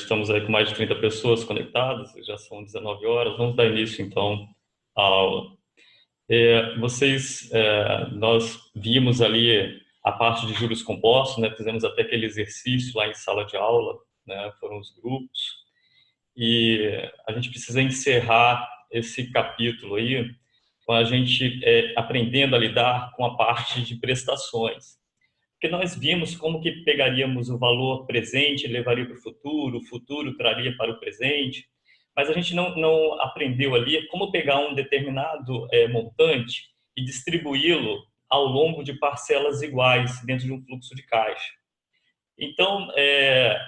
estamos aí com mais de 30 pessoas conectadas, já são 19 horas. Vamos dar início, então, à aula. Nós vimos ali a parte de juros compostos, né? Fizemos até aquele exercício lá em sala de aula, né? Foram os grupos. E a gente precisa encerrar esse capítulo aí com a gente aprendendo a lidar com a parte de prestações. Porque nós vimos como que pegaríamos o valor presente, levaria para o futuro traria para o presente, mas a gente não aprendeu ali como pegar um determinado montante e distribuí-lo ao longo de parcelas iguais dentro de um fluxo de caixa. Então,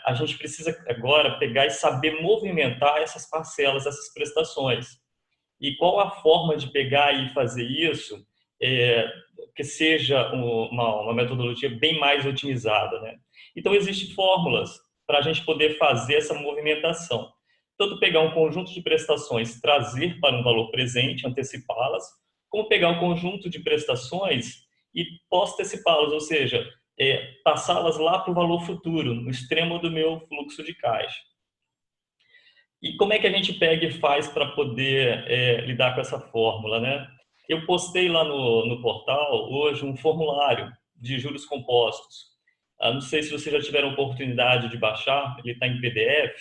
a gente precisa agora pegar e saber movimentar essas parcelas, essas prestações. E qual a forma de pegar e fazer isso que seja uma metodologia bem mais otimizada, né? Então, existem fórmulas para a gente poder fazer essa movimentação. Tanto pegar um conjunto de prestações, trazer para um valor presente, antecipá-las, como pegar um conjunto de prestações e pós-antecipá-las, ou seja, passá-las lá para o valor futuro, no extremo do meu fluxo de caixa. E como é que a gente pega e faz para poder lidar com essa fórmula, né? Eu postei lá no portal hoje um formulário de juros compostos. Não sei se vocês já tiveram oportunidade de baixar, ele está em PDF,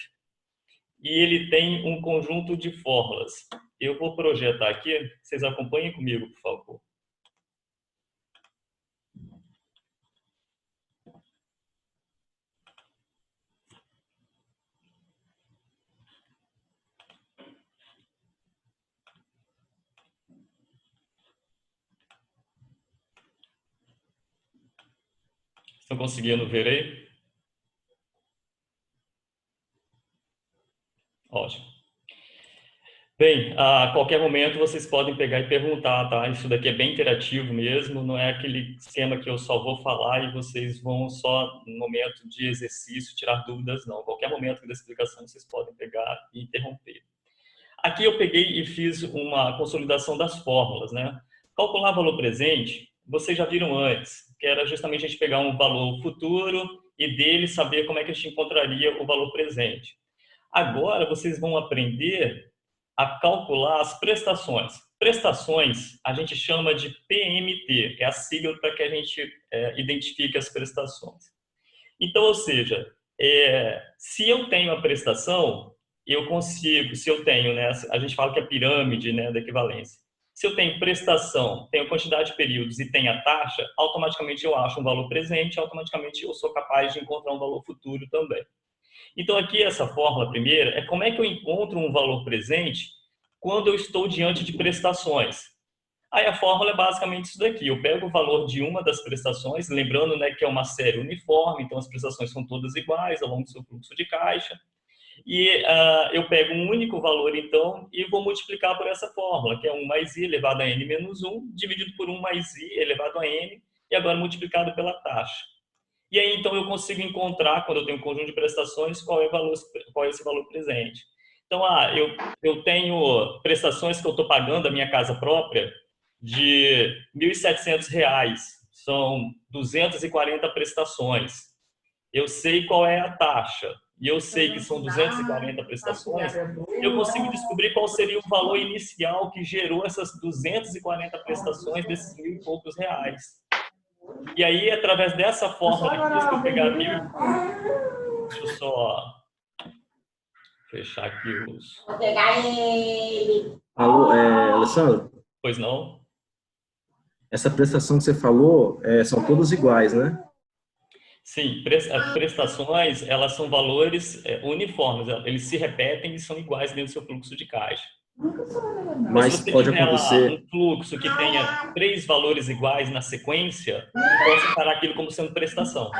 e ele tem um conjunto de fórmulas. Eu vou projetar aqui, vocês acompanhem comigo, por favor. Estão conseguindo ver aí? Ótimo. Bem, a qualquer momento vocês podem pegar e perguntar, tá? Isso daqui é bem interativo mesmo, não é aquele esquema que eu só vou falar e vocês vão só, no momento de exercício, tirar dúvidas, não. A qualquer momento da explicação vocês podem pegar e interromper. Aqui eu peguei e fiz uma consolidação das fórmulas, né? Calcular valor presente, vocês já viram antes, que era justamente a gente pegar um valor futuro e dele saber como é que a gente encontraria o valor presente. Agora vocês vão aprender a calcular as prestações. Prestações a gente chama de PMT, é a sigla para que a gente identifique as prestações. Então, ou seja, se eu tenho a prestação, eu consigo, se eu tenho, né, a gente fala que é a pirâmide, né, da equivalência. Se eu tenho prestação, tenho quantidade de períodos e tenho a taxa, automaticamente eu acho um valor presente, automaticamente eu sou capaz de encontrar um valor futuro também. Então, aqui, essa fórmula primeira é como é que eu encontro um valor presente quando eu estou diante de prestações. Aí a fórmula é basicamente isso daqui. Eu pego o valor de uma das prestações, lembrando, né, que é uma série uniforme, então as prestações são todas iguais ao longo do seu fluxo de caixa. E eu pego um único valor, então, e vou multiplicar por essa fórmula, que é 1 mais i elevado a n menos 1, dividido por 1 mais i elevado a n, e agora multiplicado pela taxa. E aí, então, eu consigo encontrar, quando eu tenho um conjunto de prestações, qual é esse valor presente. Então, eu tenho prestações que eu estou pagando a minha casa própria de R$ 1.700, são 240 prestações. Eu sei qual é a taxa, e eu sei que são 240 prestações, eu consigo descobrir qual seria o valor inicial que gerou essas 240 prestações desses mil e poucos reais. E aí, através dessa fórmula aqui, se eu pegar deixa eu só fechar aqui os... Vou pegar ele. Alô, Alessandro? Pois não? Essa prestação que você falou, são todas iguais, né? Sim, as prestações, elas são valores uniformes, eles se repetem e são iguais dentro do seu fluxo de caixa. Então, Mas se você pode tiver lá acontecer... um fluxo que tenha 3 valores iguais na sequência, eu posso separar aquilo como sendo prestação.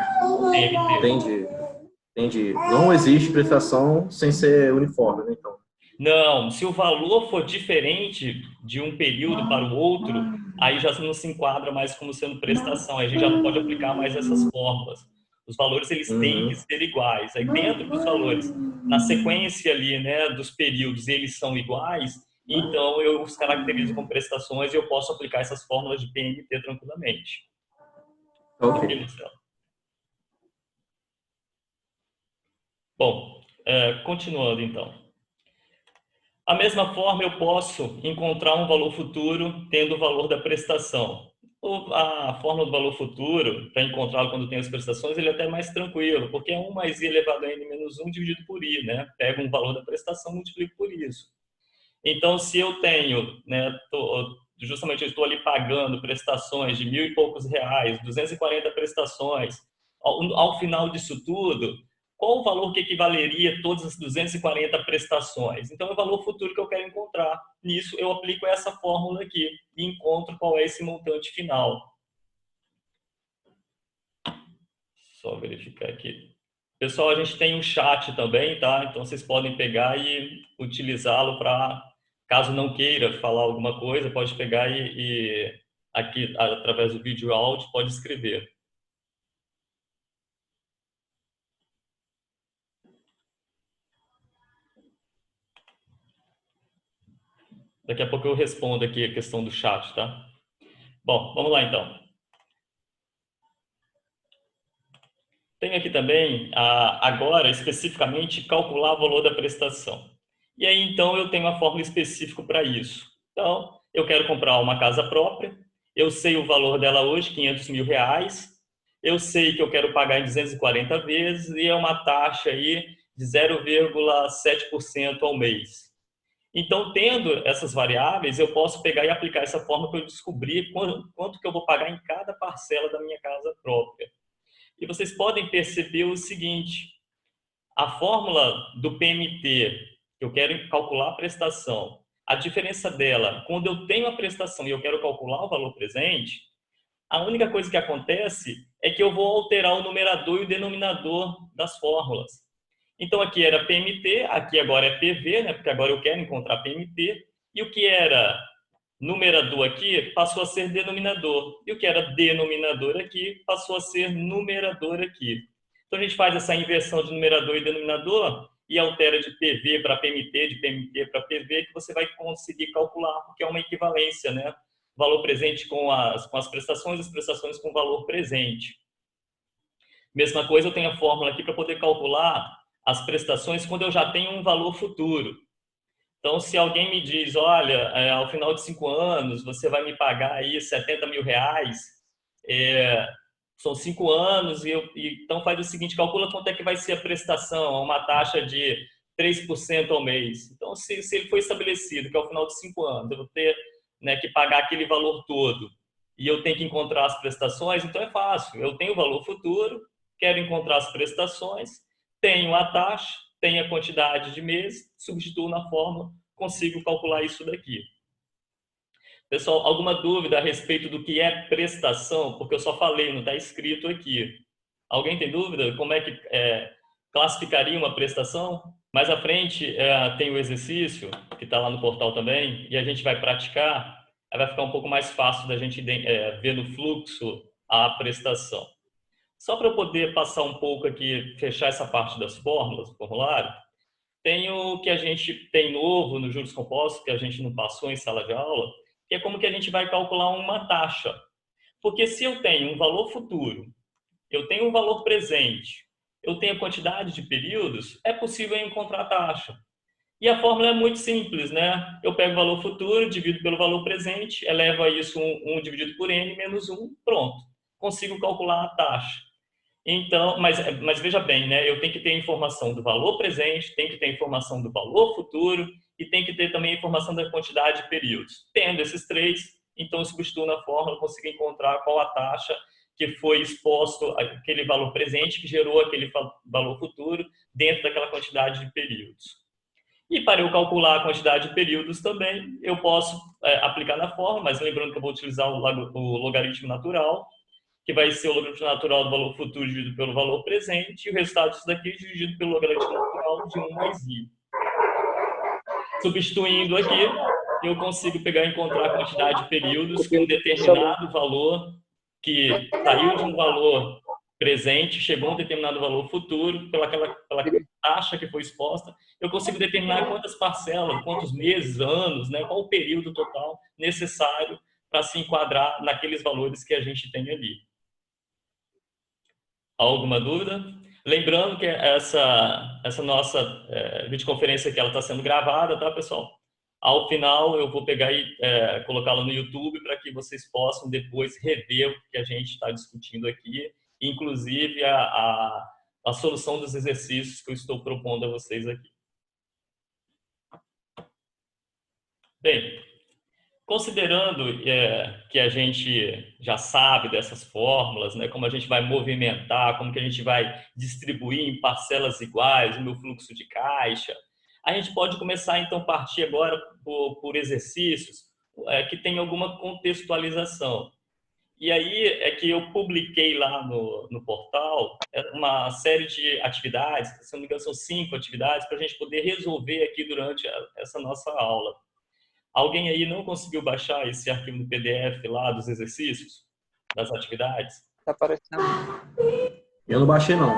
Entendi. Não existe prestação sem ser uniforme, né, então? Não, se o valor for diferente de um período para o outro, aí já não se enquadra mais como sendo prestação, aí a gente já não pode aplicar mais essas fórmulas. Os valores, eles têm que ser iguais. Aí dentro dos valores, na sequência ali, né, dos períodos, eles são iguais, então eu os caracterizo como prestações e eu posso aplicar essas fórmulas de PMT tranquilamente. Ok. Bom, continuando, então. A mesma forma, eu posso encontrar um valor futuro tendo o valor da prestação. A fórmula do valor futuro, para encontrá-lo quando tem as prestações, ele é até mais tranquilo, porque é 1 mais i elevado a n menos 1 dividido por i, né? Pego um valor da prestação e multiplico por isso. Então, se eu tenho, né, justamente eu estou ali pagando prestações de 1.000 e poucos reais, 240 prestações, ao final disso tudo, qual o valor que equivaleria a todas as 240 prestações? Então, é o valor futuro que eu quero encontrar. Nisso, eu aplico essa fórmula aqui e encontro qual é esse montante final. Só verificar aqui. Pessoal, a gente tem um chat também, tá? Então, vocês podem pegar e utilizá-lo para, caso não queira falar alguma coisa, pode pegar e aqui, através do vídeo áudio, pode escrever. Daqui a pouco eu respondo aqui a questão do chat, tá? Bom, vamos lá então. Tem aqui também, agora, especificamente, calcular o valor da prestação. E aí, então, eu tenho uma fórmula específica para isso. Então, eu quero comprar uma casa própria, eu sei o valor dela hoje, 500 mil reais, eu sei que eu quero pagar em 240 vezes e é uma taxa aí de 0,7% ao mês. Então, tendo essas variáveis, eu posso pegar e aplicar essa fórmula para eu descobrir quanto que eu vou pagar em cada parcela da minha casa própria. E vocês podem perceber o seguinte, a fórmula do PMT, que eu quero calcular a prestação, a diferença dela, quando eu tenho a prestação e eu quero calcular o valor presente, a única coisa que acontece é que eu vou alterar o numerador e o denominador das fórmulas. Então, aqui era PMT, aqui agora é PV, né, porque agora eu quero encontrar PMT, e o que era numerador aqui passou a ser denominador, e o que era denominador aqui passou a ser numerador aqui. Então, a gente faz essa inversão de numerador e denominador e altera de PV para PMT, de PMT para PV, que você vai conseguir calcular, porque é uma equivalência, né? Valor presente com as prestações com valor presente. Mesma coisa, eu tenho a fórmula aqui para poder calcular as prestações quando eu já tenho um valor futuro. Então, se alguém me diz, olha, ao final de 5 anos, você vai me pagar aí 70 mil reais, são 5 anos, então faz o seguinte, calcula quanto é que vai ser a prestação, uma taxa de 3% ao mês. Então, se ele for estabelecido que ao final de 5 anos eu vou ter, né, que pagar aquele valor todo e eu tenho que encontrar as prestações, então é fácil. Eu tenho o valor futuro, quero encontrar as prestações, tenho a taxa, tenho a quantidade de meses, substituo na fórmula, consigo calcular isso daqui. Pessoal, alguma dúvida a respeito do que é prestação? Porque eu só falei, não está escrito aqui. Alguém tem dúvida? Como é que classificaria uma prestação? Mais à frente tem o exercício, que está lá no portal também, e a gente vai praticar, aí vai ficar um pouco mais fácil da gente ver no fluxo a prestação. Só para eu poder passar um pouco aqui, fechar essa parte das fórmulas, do formulário, tem o que a gente tem novo nos juros compostos, que a gente não passou em sala de aula, que é como que a gente vai calcular uma taxa. Porque se eu tenho um valor futuro, eu tenho um valor presente, eu tenho a quantidade de períodos, é possível encontrar a taxa. E a fórmula é muito simples, né? Eu pego o valor futuro, divido pelo valor presente, elevo a isso 1 dividido por n menos 1, pronto. Consigo calcular a taxa. Então, mas veja bem, né? Eu tenho que ter a informação do valor presente, tenho que ter a informação do valor futuro e tenho que ter também a informação da quantidade de períodos. Tendo esses três, então eu substituo na fórmula, consigo encontrar qual a taxa que foi exposto aquele valor presente que gerou aquele valor futuro dentro daquela quantidade de períodos. E para eu calcular a quantidade de períodos também, eu posso aplicar na fórmula, mas lembrando que eu vou utilizar o logaritmo natural, que vai ser o logaritmo natural do valor futuro dividido pelo valor presente, e o resultado disso daqui é dividido pelo logaritmo natural de 1 mais i. Substituindo aqui, eu consigo pegar e encontrar a quantidade de períodos com um determinado valor que saiu de um valor presente, chegou a um determinado valor futuro, pela taxa que foi exposta, eu consigo determinar quantas parcelas, quantos meses, anos, né, qual o período total necessário para se enquadrar naqueles valores que a gente tem ali. Alguma dúvida? Lembrando que essa nossa videoconferência aqui, ela está sendo gravada, tá, pessoal? Ao final, eu vou pegar e colocá-la no YouTube para que vocês possam depois rever o que a gente está discutindo aqui, inclusive a solução dos exercícios que eu estou propondo a vocês aqui. Bem, considerando que a gente já sabe dessas fórmulas, né, como a gente vai movimentar, como que a gente vai distribuir em parcelas iguais o meu fluxo de caixa, a gente pode começar, então, a partir agora por exercícios que tem alguma contextualização. E aí é que eu publiquei lá no portal uma série de atividades, se não me engano são 5 atividades, para a gente poder resolver aqui durante essa nossa aula. Alguém aí não conseguiu baixar esse arquivo do PDF lá dos exercícios, das atividades? Tá aparecendo. Eu não baixei, não.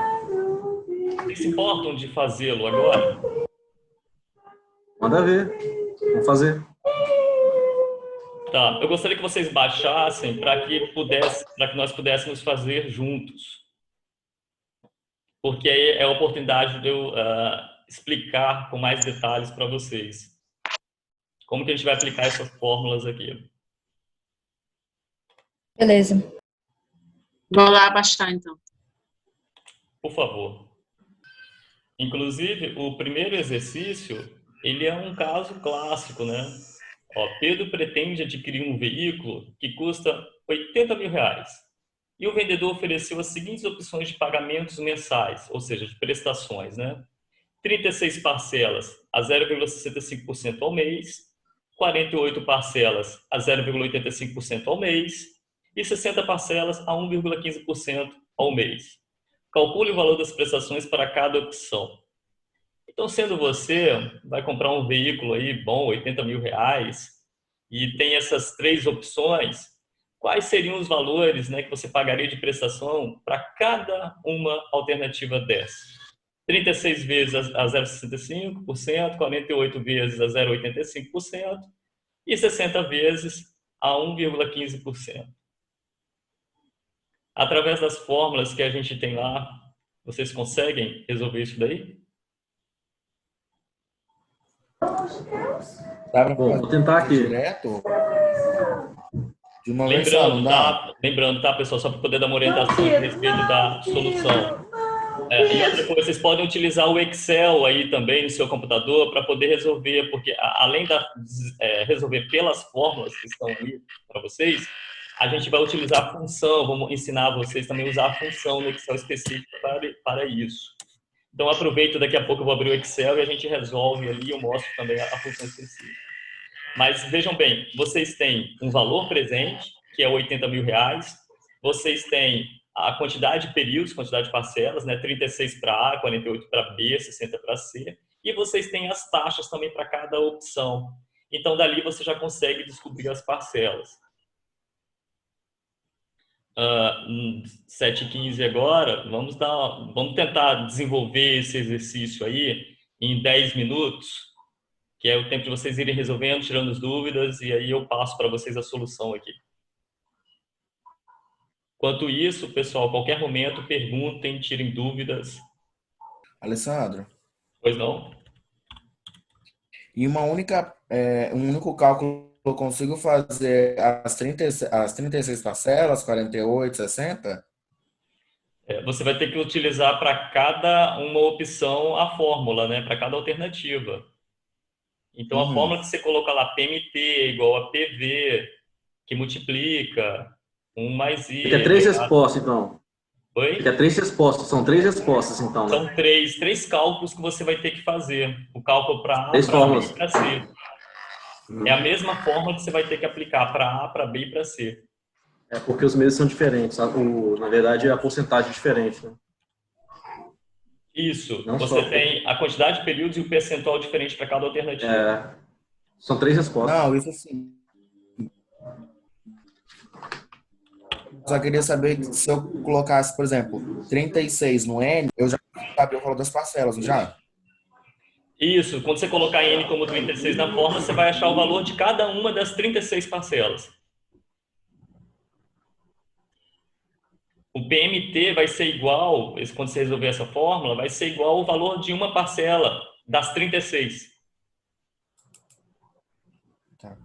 Vocês se importam de fazê-lo agora? Manda ver. Vamos fazer. Tá, eu gostaria que vocês baixassem para que nós pudéssemos fazer juntos. Porque aí é a oportunidade de eu explicar com mais detalhes para vocês. Como que a gente vai aplicar essas fórmulas aqui? Beleza. Vou lá baixar, então. Por favor. Inclusive, o primeiro exercício, ele é um caso clássico, né? Ó, Pedro pretende adquirir um veículo que custa R$80 mil. E o vendedor ofereceu as seguintes opções de pagamentos mensais, ou seja, de prestações, né? 36 parcelas a 0,65% ao mês, 48 parcelas a 0,85% ao mês e 60 parcelas a 1,15% ao mês. Calcule o valor das prestações para cada opção. Então, sendo você, vai comprar um veículo aí bom, R$80 mil, e tem essas 3 opções, quais seriam os valores, né, que você pagaria de prestação para cada uma alternativa dessa? 36 vezes a 0,65%, 48 vezes a 0,85% e 60 vezes a 1,15%. Através das fórmulas que a gente tem lá, vocês conseguem resolver isso daí? Dá pra Bom, vou tentar aqui. direto? De uma vez só, não dá? Lembrando, tá, pessoal, só para poder dar uma orientação a respeito da solução. E outra coisa, vocês podem utilizar o Excel aí também no seu computador para poder resolver, porque além de resolver pelas fórmulas que estão ali para vocês, a gente vai utilizar a função, vamos ensinar vocês também a usar a função no Excel específica para isso. Então, aproveito, daqui a pouco eu vou abrir o Excel e a gente resolve ali, eu mostro também a função específica. Mas vejam bem, vocês têm um valor presente, que é R$80 mil, vocês têm a quantidade de períodos, quantidade de parcelas, né? 36 para A, 48 para B, 60 para C, e vocês têm as taxas também para cada opção. Então, dali você já consegue descobrir as parcelas. 7h15 agora, vamos tentar desenvolver esse exercício aí em 10 minutos, que é o tempo de vocês irem resolvendo, tirando as dúvidas, e aí eu passo para vocês a solução aqui. Enquanto isso, pessoal, a qualquer momento, perguntem, tirem dúvidas. Alessandro, Pois não? e um único cálculo eu consigo fazer as 36 parcelas, 48, 60? Você vai ter que utilizar para cada uma opção a fórmula, né? Para cada alternativa. Então, a fórmula que você coloca lá, PMT igual a PV, que multiplica 1 mais I. Fica 3 respostas, então. Oi? Fica 3 respostas. São 3 respostas, então, né? São três cálculos que você vai ter que fazer. O cálculo para A, 3 para B fórmulas. e para C. É a mesma fórmula que você vai ter que aplicar para A, para B e para C. É porque os meses são diferentes. Na verdade, a porcentagem é diferente, né? Isso. Não Você só. tem a quantidade de períodos e o percentual diferente para cada alternativa. São 3 respostas. Não, isso sim. Só queria saber se eu colocasse, por exemplo, 36 no N, eu já sabia o valor das parcelas, não já? Isso. Quando você colocar N como 36 na fórmula, você vai achar o valor de cada uma das 36 parcelas. O PMT vai ser igual, quando você resolver essa fórmula, vai ser igual ao valor de uma parcela das 36. Tá.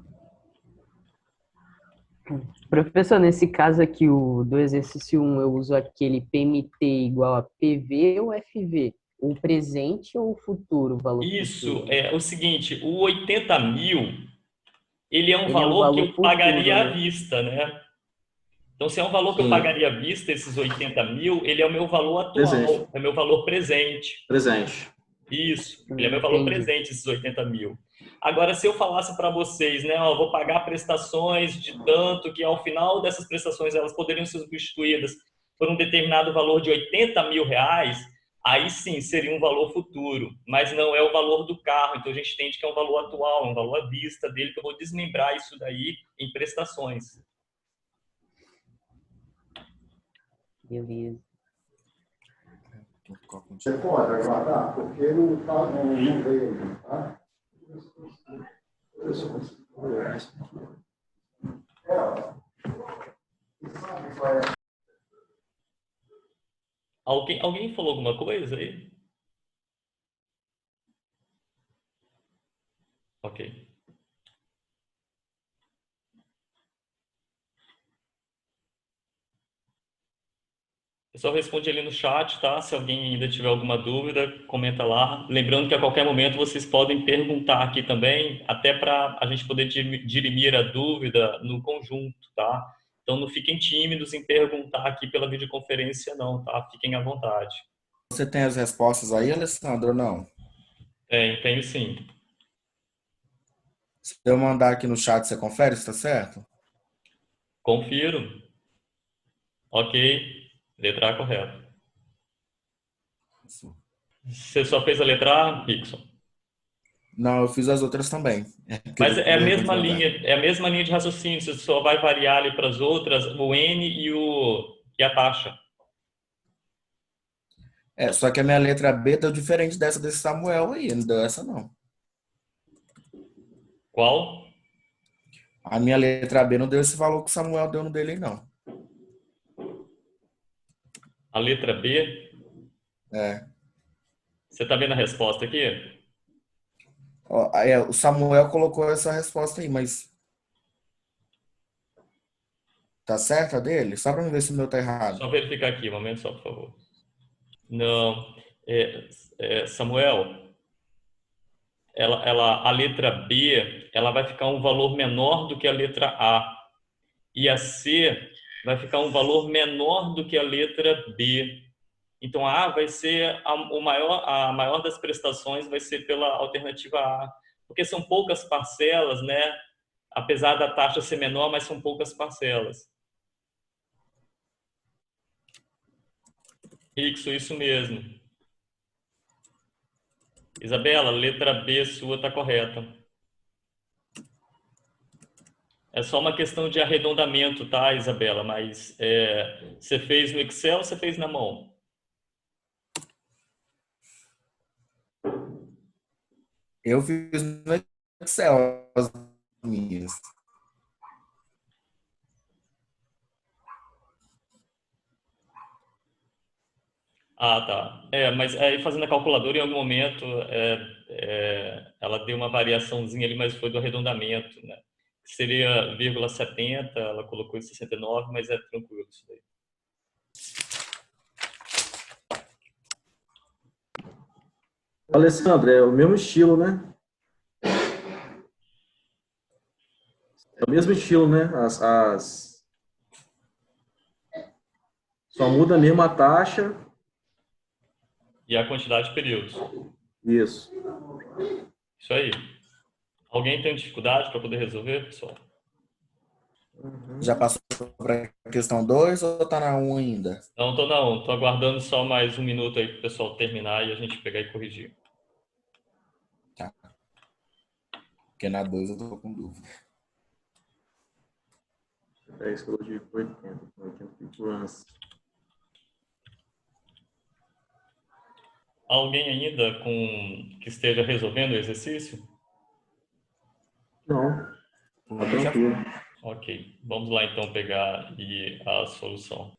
Professor, nesse caso aqui, do exercício 1, eu uso aquele PMT igual a PV ou FV? O presente ou o futuro, o valor Isso, futuro? é o seguinte, o 80 mil, ele é um Ele é um valor que valor eu futuro, pagaria à né? vista, né? Então, se é um valor que eu Sim. pagaria à vista, esses 80 mil, ele é o meu valor Presente. atual, é meu valor presente. Presente. Isso, ele é meu valor Entendi. presente, esses 80 mil. Agora, se eu falasse para vocês, né, ó, vou pagar prestações de tanto que ao final dessas prestações elas poderiam ser substituídas por um determinado valor de 80 mil reais, aí sim seria um valor futuro, mas não é o valor do carro. Então a gente entende que é um valor atual, um valor à vista dele, que eu vou desmembrar isso daí em prestações. Beleza. Você pode aguardar, porque não, tá, não veio ainda, tá? Alguém falou alguma coisa aí? Ok. Pessoal, responde ali no chat, tá? Se alguém ainda tiver alguma dúvida, comenta lá. Lembrando que a qualquer momento vocês podem perguntar aqui também, até para a gente poder dirimir a dúvida no conjunto, tá? Então não fiquem tímidos em perguntar aqui pela videoconferência não, tá? Fiquem à vontade. Você tem as respostas aí, Alessandro, ou não? Tenho sim. Se eu mandar aqui no chat, você confere se tá certo? Confiro. Ok. Letra A correta. Você só fez a letra A, Rickson? Não, eu fiz as outras também. Mas é a Vergonha de mesma mandar. linha, é a mesma linha de raciocínio, você só vai variar ali para as outras, o N e a taxa. Só que a minha letra B deu diferente dessa desse Samuel aí, não deu essa não. Qual? A minha letra B não deu esse valor que o Samuel deu no dele, não. A letra B? É. Você está vendo a resposta aqui? Ó, o Samuel colocou essa resposta aí, mas tá certo a dele? Só pra me ver se o meu tá errado. Só verificar aqui, um momento só, por favor. Não. Samuel, a letra B, ela vai ficar um valor menor do que a letra A. E a C vai ficar um valor menor do que a letra B. Então, a A vai ser a maior das prestações vai ser pela alternativa A, porque são poucas parcelas, né? Apesar da taxa ser menor, mas são poucas parcelas. Isso mesmo. Isabela, letra B sua está correta. É só uma questão de arredondamento, tá, Isabela? Mas você fez no Excel ou você fez na mão? Eu fiz no Excel as minhas. Ah, tá. Mas aí fazendo a calculadora, em algum momento, ela deu uma variaçãozinha ali, mas foi do arredondamento, né? Seria 0,70, ela colocou em 69, mas é tranquilo isso daí. Alessandro, é o mesmo estilo, né? É o mesmo estilo, né? Só muda mesmo a taxa. E a quantidade de períodos. Isso. Isso aí. Alguém tem dificuldade para poder resolver, pessoal? Já passou para a questão 2 ou tá na 1 ainda? Não, tô não. Tô aguardando só mais um minuto aí para o pessoal terminar e a gente pegar e corrigir. Tá. Porque na 2 eu tô com dúvida. É isso que eu digo, 80 figurantes. Alguém ainda que esteja resolvendo o exercício? Não, tá tranquilo. Ok, vamos lá então pegar a solução.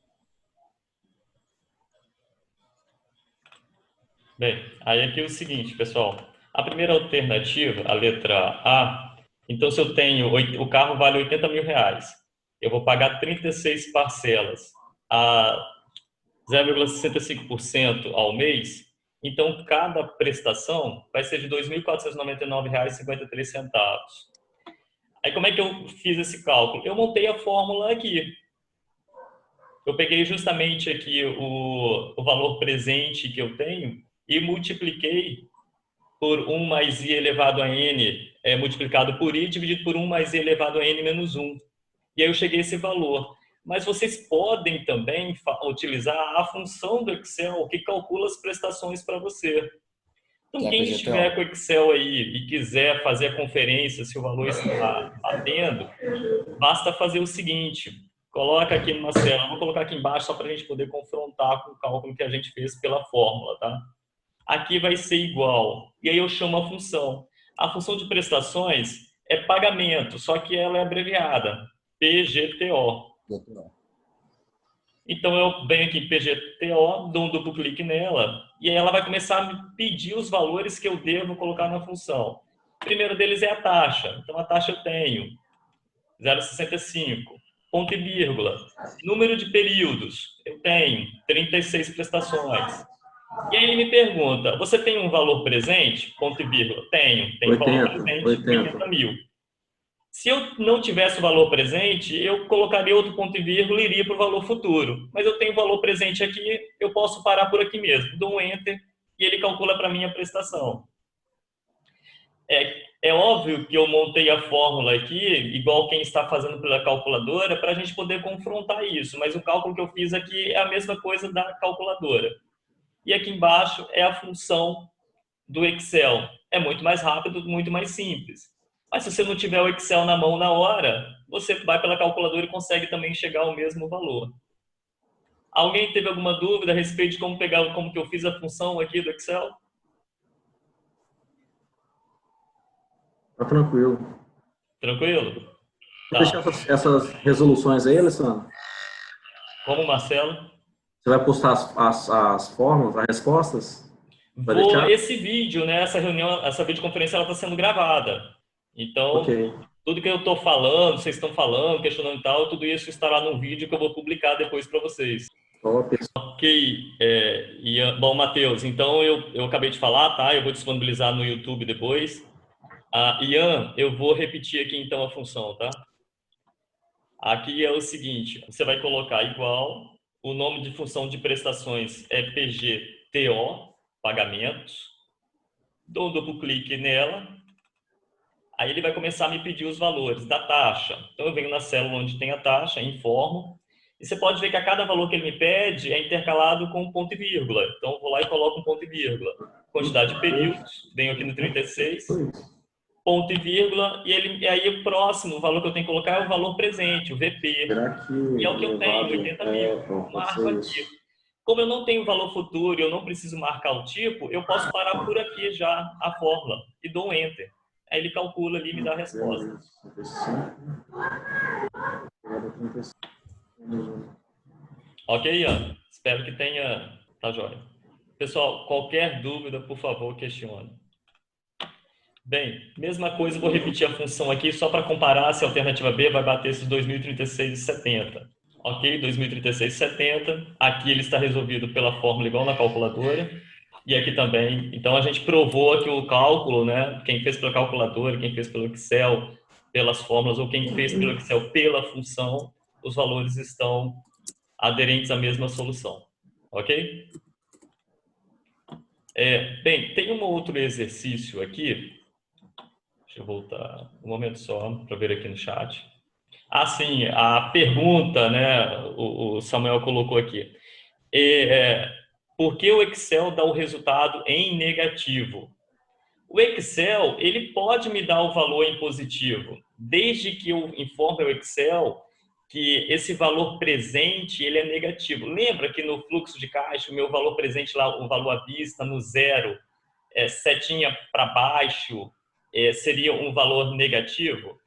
Bem, aí aqui é o seguinte, pessoal. A primeira alternativa, a letra A, então se eu tenho, o carro vale R$ 80.000, eu vou pagar 36 parcelas a 0,65% ao mês, então cada prestação vai ser de R$ 2.499,53. Aí como é que eu fiz esse cálculo? Eu montei a fórmula aqui. Eu peguei justamente aqui o valor presente que eu tenho e multipliquei por 1 mais i elevado a n multiplicado por i dividido por 1 mais i elevado a n menos 1. E aí eu cheguei a esse valor. Mas vocês podem também utilizar a função do Excel que calcula as prestações para você. Então, quem estiver com o Excel aí e quiser fazer a conferência, se o valor está batendo, basta fazer o seguinte: coloca aqui numa célula, vou colocar aqui embaixo só para a gente poder confrontar com o cálculo que a gente fez pela fórmula, tá? Aqui vai ser igual, e aí eu chamo a função. A função de prestações é pagamento, só que ela é abreviada, PGTO. Então eu venho aqui em PGTO, dou um duplo clique nela, e aí ela vai começar a me pedir os valores que eu devo colocar na função. O primeiro deles é a taxa, então a taxa eu tenho 0,65, ponto e vírgula. Número de períodos, eu tenho 36 prestações. E aí ele me pergunta, você tem um valor presente? Ponto e vírgula. Tenho 80, valor presente, 80 mil. Se eu não tivesse o valor presente, eu colocaria outro ponto e vírgula e iria para o valor futuro. Mas eu tenho o valor presente aqui, eu posso parar por aqui mesmo. Dou um Enter e ele calcula para mim a prestação. É óbvio que eu montei a fórmula aqui, igual quem está fazendo pela calculadora, para a gente poder confrontar isso. Mas o cálculo que eu fiz aqui é a mesma coisa da calculadora. E aqui embaixo é a função do Excel. É muito mais rápido, muito mais simples. Mas se você não tiver o Excel na mão na hora, você vai pela calculadora e consegue também chegar ao mesmo valor. Alguém teve alguma dúvida a respeito de como que eu fiz a função aqui do Excel? Tá tranquilo. Tranquilo? Tá. Deixa essas resoluções aí, Alessandro. Como, Marcelo? Você vai postar as fórmulas, as respostas? Esse vídeo, né, essa reunião, essa videoconferência, ela está sendo gravada. Então, tudo que eu estou falando, vocês estão falando, questionando e tal, tudo isso estará no vídeo que eu vou publicar depois para vocês. Ok. Bom, Matheus, então eu acabei de falar, tá? Eu vou disponibilizar no YouTube depois. Ian, eu vou repetir aqui então a função, tá? Aqui é o seguinte, você vai colocar igual, o nome de função de prestações é PGTO, pagamentos, dou um duplo clique nela, aí ele vai começar a me pedir os valores da taxa. Então eu venho na célula onde tem a taxa, informo, e você pode ver que a cada valor que ele me pede é intercalado com um ponto e vírgula. Então eu vou lá e coloco um ponto e vírgula. Quantidade de períodos, venho aqui no 36, ponto e vírgula, e aí o próximo valor que eu tenho que colocar é o valor presente, o VP. E é o que eu tenho, 80 mil. Marco aqui. Como eu não tenho valor futuro e eu não preciso marcar o tipo, eu posso parar por aqui já a fórmula e dou um Enter. Aí ele calcula ali e me dá a resposta. Ok, Ian? Espero que tenha... Tá jóia. Pessoal, qualquer dúvida, por favor, questione. Bem, mesma coisa, vou repetir a função aqui só para comparar se a alternativa B vai bater esses 2.036,70. Ok? 2.036,70. Aqui ele está resolvido pela fórmula igual na calculadora. E aqui também. Então, a gente provou que o cálculo, né? Quem fez pela calculadora, quem fez pelo Excel, pelas fórmulas, ou quem fez pelo Excel pela função, os valores estão aderentes à mesma solução. Ok? Bem, tem um outro exercício aqui. Deixa eu voltar um momento só para ver aqui no chat. Sim, a pergunta, né, o Samuel colocou aqui. Por que o Excel dá o resultado em negativo? O Excel, ele pode me dar o valor em positivo, desde que eu informe o Excel que esse valor presente ele é negativo. Lembra que no fluxo de caixa, o meu valor presente lá, o valor à vista, no zero, setinha para baixo, seria um valor negativo?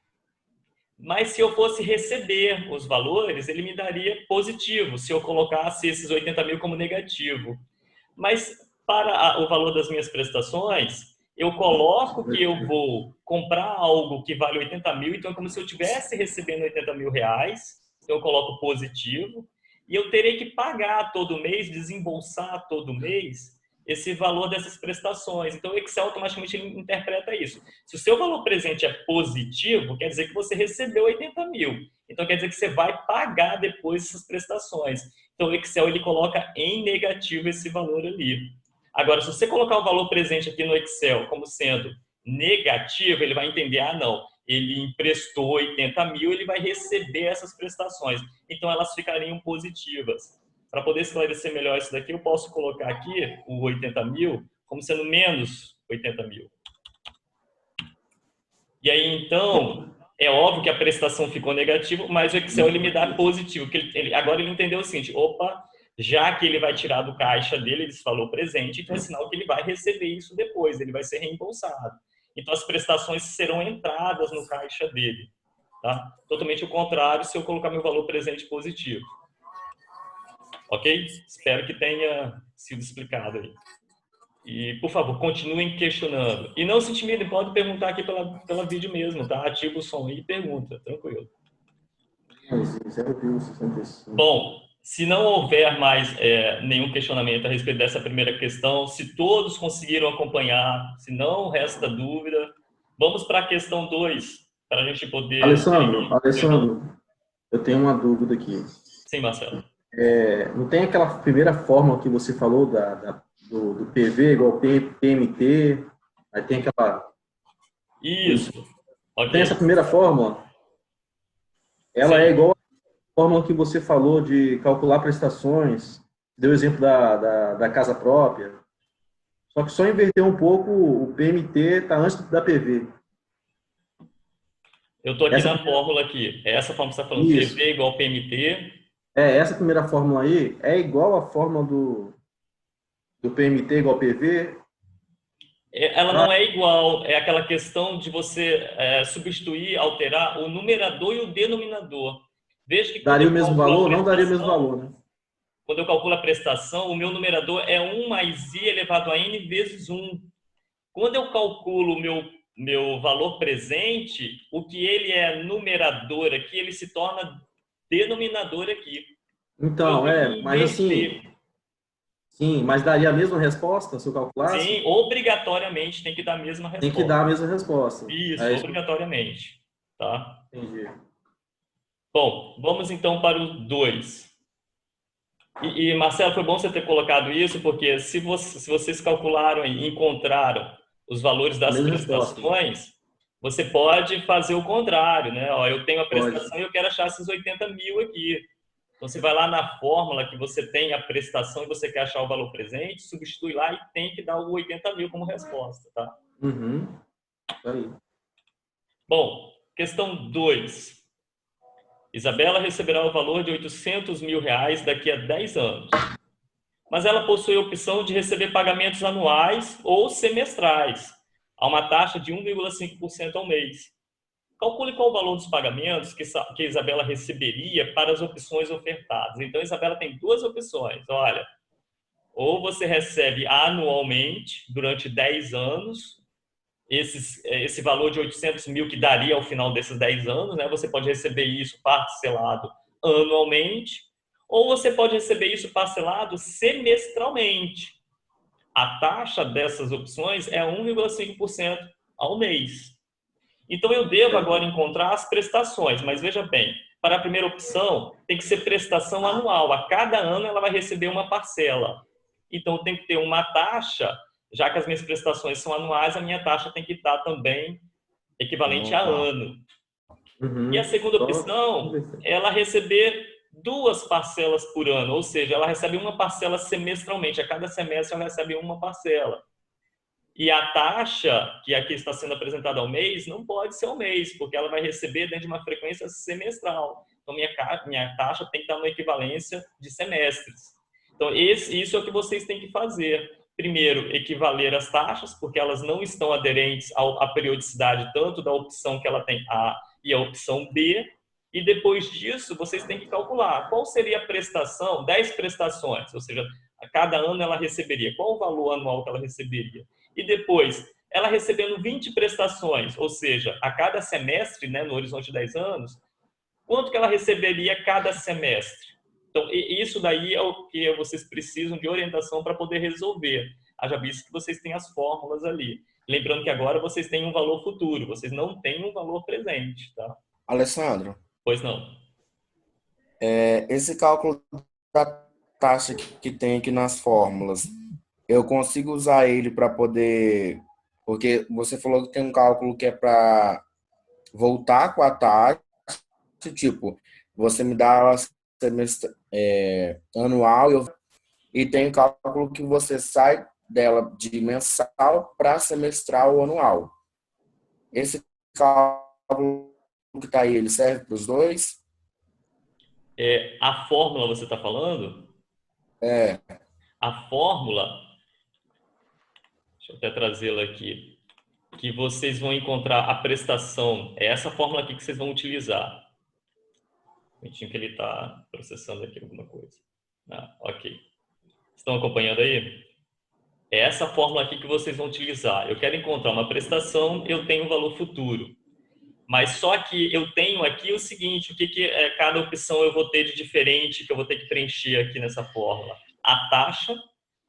Mas se eu fosse receber os valores, ele me daria positivo, se eu colocasse esses 80 mil como negativo. Mas para o valor das minhas prestações, eu coloco que eu vou comprar algo que vale 80 mil, então é como se eu estivesse recebendo 80 mil reais, então eu coloco positivo, e eu terei que pagar todo mês, desembolsar todo mês, esse valor dessas prestações. Então, o Excel automaticamente interpreta isso. Se o seu valor presente é positivo, quer dizer que você recebeu 80 mil. Então, quer dizer que você vai pagar depois essas prestações. Então, o Excel ele coloca em negativo esse valor ali. Agora, se você colocar o valor presente aqui no Excel como sendo negativo, ele vai entender, não, ele emprestou 80 mil, ele vai receber essas prestações. Então, elas ficariam positivas. Para poder esclarecer melhor isso daqui, eu posso colocar aqui o 80 mil como sendo menos 80 mil. E aí, então, é óbvio que a prestação ficou negativa, mas o Excel ele me dá positivo. Que agora ele entendeu o seguinte, opa, já que ele vai tirar do caixa dele, ele falou presente, então é sinal que ele vai receber isso depois, ele vai ser reembolsado. Então, as prestações serão entradas no caixa dele. Tá? Totalmente o contrário se eu colocar meu valor presente positivo. Ok? Espero que tenha sido explicado aí. E, por favor, continuem questionando. E não se intimidem, pode perguntar aqui pela vídeo mesmo, tá? Ativa o som aí e pergunta, tranquilo. Bom, se não houver mais nenhum questionamento a respeito dessa primeira questão, se todos conseguiram acompanhar, se não resta dúvida, vamos para a questão 2, para a gente poder... Alessandro, eu tenho uma dúvida aqui. Sim, Marcelo. Não tem aquela primeira fórmula que você falou do PV igual PMT, aí tem aquela... Isso. Okay. Tem essa primeira fórmula, ela é igual a fórmula que você falou de calcular prestações, deu o exemplo da casa própria, só que só inverter um pouco, o PMT está antes da PV. Eu estou aqui na fórmula aqui, essa fórmula que você está falando, Isso. PV igual PMT... Essa primeira fórmula aí é igual à fórmula do PMT igual ao PV? Ela não é igual, é aquela questão de você substituir, alterar o numerador e o denominador. Veja que daria o mesmo valor? Não daria o mesmo valor, né? Quando eu calculo a prestação, o meu numerador é 1 mais i elevado a n vezes 1. Quando eu calculo o meu valor presente, o que ele é numerador aqui, ele se torna denominador aqui. Então, mas assim... Sim, mas daria a mesma resposta se eu calculasse? Sim, obrigatoriamente tem que dar a mesma resposta. Tem que dar a mesma resposta. Isso, obrigatoriamente. Tá? Entendi. Bom, vamos então para o 2. E Marcelo, foi bom você ter colocado isso, porque se vocês calcularam e encontraram os valores das prestações, você pode fazer o contrário, né? Ó, eu tenho a prestação e eu quero achar esses 80 mil aqui. Então, você vai lá na fórmula que você tem a prestação e você quer achar o valor presente, substitui lá e tem que dar o 80 mil como resposta, tá? Uhum. Aí. Bom, questão 2. Isabela receberá o valor de 800 mil reais daqui a 10 anos. Mas ela possui a opção de receber pagamentos anuais ou semestrais, a uma taxa de 1,5% ao mês. Calcule qual o valor dos pagamentos que Isabela receberia para as opções ofertadas. Então, Isabela tem duas opções. Olha, ou você recebe anualmente, durante 10 anos, esse valor de 800 mil que daria ao final desses 10 anos, né? Você pode receber isso parcelado anualmente, ou você pode receber isso parcelado semestralmente. A taxa dessas opções é 1,5% ao mês. Então, eu devo agora encontrar as prestações, mas veja bem, para a primeira opção, tem que ser prestação anual. A cada ano, ela vai receber uma parcela. Então, tem que ter uma taxa, já que as minhas prestações são anuais, a minha taxa tem que estar também equivalente a ano. Uhum. E a segunda opção, ela receber 2 parcelas por ano, ou seja, ela recebe uma parcela semestralmente. A cada semestre, ela recebe uma parcela. E a taxa que aqui está sendo apresentada ao mês não pode ser ao mês, porque ela vai receber dentro de uma frequência semestral. Então, minha taxa tem que estar na equivalência de semestres. Então, isso é o que vocês têm que fazer. Primeiro, equivaler as taxas, porque elas não estão aderentes à periodicidade tanto da opção que ela tem A e a opção B. E depois disso, vocês têm que calcular qual seria a prestação, 10 prestações, ou seja, A cada ano ela receberia. Qual o valor anual que ela receberia? E depois, ela recebendo 20 prestações, ou seja, a cada semestre, né, no horizonte de 10 anos, quanto que ela receberia cada semestre? Então, isso daí é o que vocês precisam de orientação para poder resolver. Haja visto que vocês têm as fórmulas ali. Lembrando que agora vocês têm um valor futuro, vocês não têm um valor presente, tá? Alessandro, Pois não. esse cálculo da taxa que tem aqui nas fórmulas, eu consigo usar ele para poder... Porque você falou que tem um cálculo que é para voltar com a taxa, tipo, você me dá ela anual e tem o cálculo que você sai dela de mensal para semestral ou anual. Esse cálculo que está aí, ele serve para os dois? A fórmula você está falando? É. A fórmula, deixa eu até trazê-la aqui, que vocês vão encontrar a prestação, é essa fórmula aqui que vocês vão utilizar. Um momentinho que ele está processando aqui alguma coisa. Ok. Estão acompanhando aí? É essa fórmula aqui que vocês vão utilizar. Eu quero encontrar uma prestação, eu tenho um valor futuro. Mas só que eu tenho aqui o seguinte, o que cada opção eu vou ter de diferente, que eu vou ter que preencher aqui nessa fórmula? A taxa,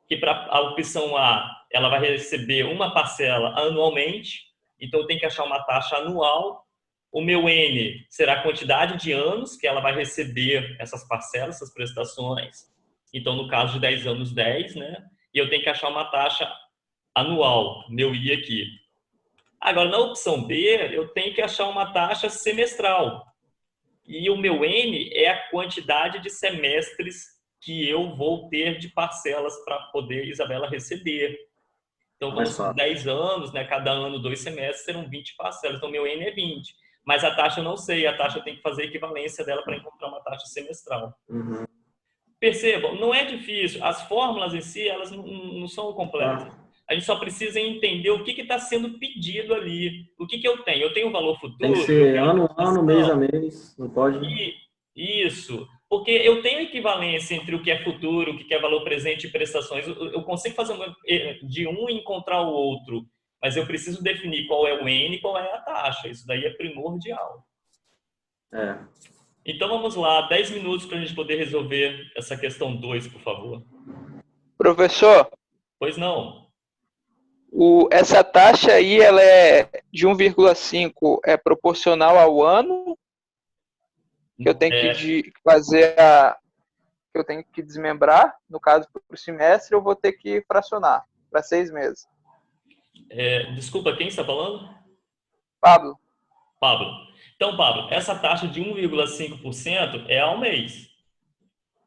que para a opção A, ela vai receber uma parcela anualmente, então eu tenho que achar uma taxa anual. O meu N será a quantidade de anos que ela vai receber essas parcelas, essas prestações. Então, no caso de 10 anos, 10, né? E eu tenho que achar uma taxa anual, meu I aqui. Agora, na opção B, eu tenho que achar uma taxa semestral. E o meu N é a quantidade de semestres que eu vou ter de parcelas para poder Isabela receber. Então, como são 10 anos, né, cada ano 2 semestres, serão 20 parcelas. Então, meu N é 20. Mas a taxa eu não sei. A taxa eu tenho que fazer a equivalência dela para encontrar uma taxa semestral. Uhum. Percebam, não é difícil. As fórmulas em si, elas não são complexas. A gente só precisa entender o que está sendo pedido ali. O que eu tenho? Eu tenho um valor futuro? Tem que ser ano a ano, mês a mês, não pode... Isso, porque eu tenho equivalência entre o que é futuro, o que é valor presente e prestações. Eu consigo fazer de um e encontrar o outro, mas eu preciso definir qual é o N e qual é a taxa. Isso daí é primordial. Então vamos lá, 10 minutos para a gente poder resolver essa questão 2, por favor. Professor, Pois não. essa taxa aí, ela é de 1,5, é proporcional ao ano? Que eu tenho que fazer que eu tenho que desmembrar, no caso, para o semestre, eu vou ter que fracionar para 6 meses. Desculpa, quem está falando? Pablo. Então, Pablo, essa taxa de 1,5% é ao mês.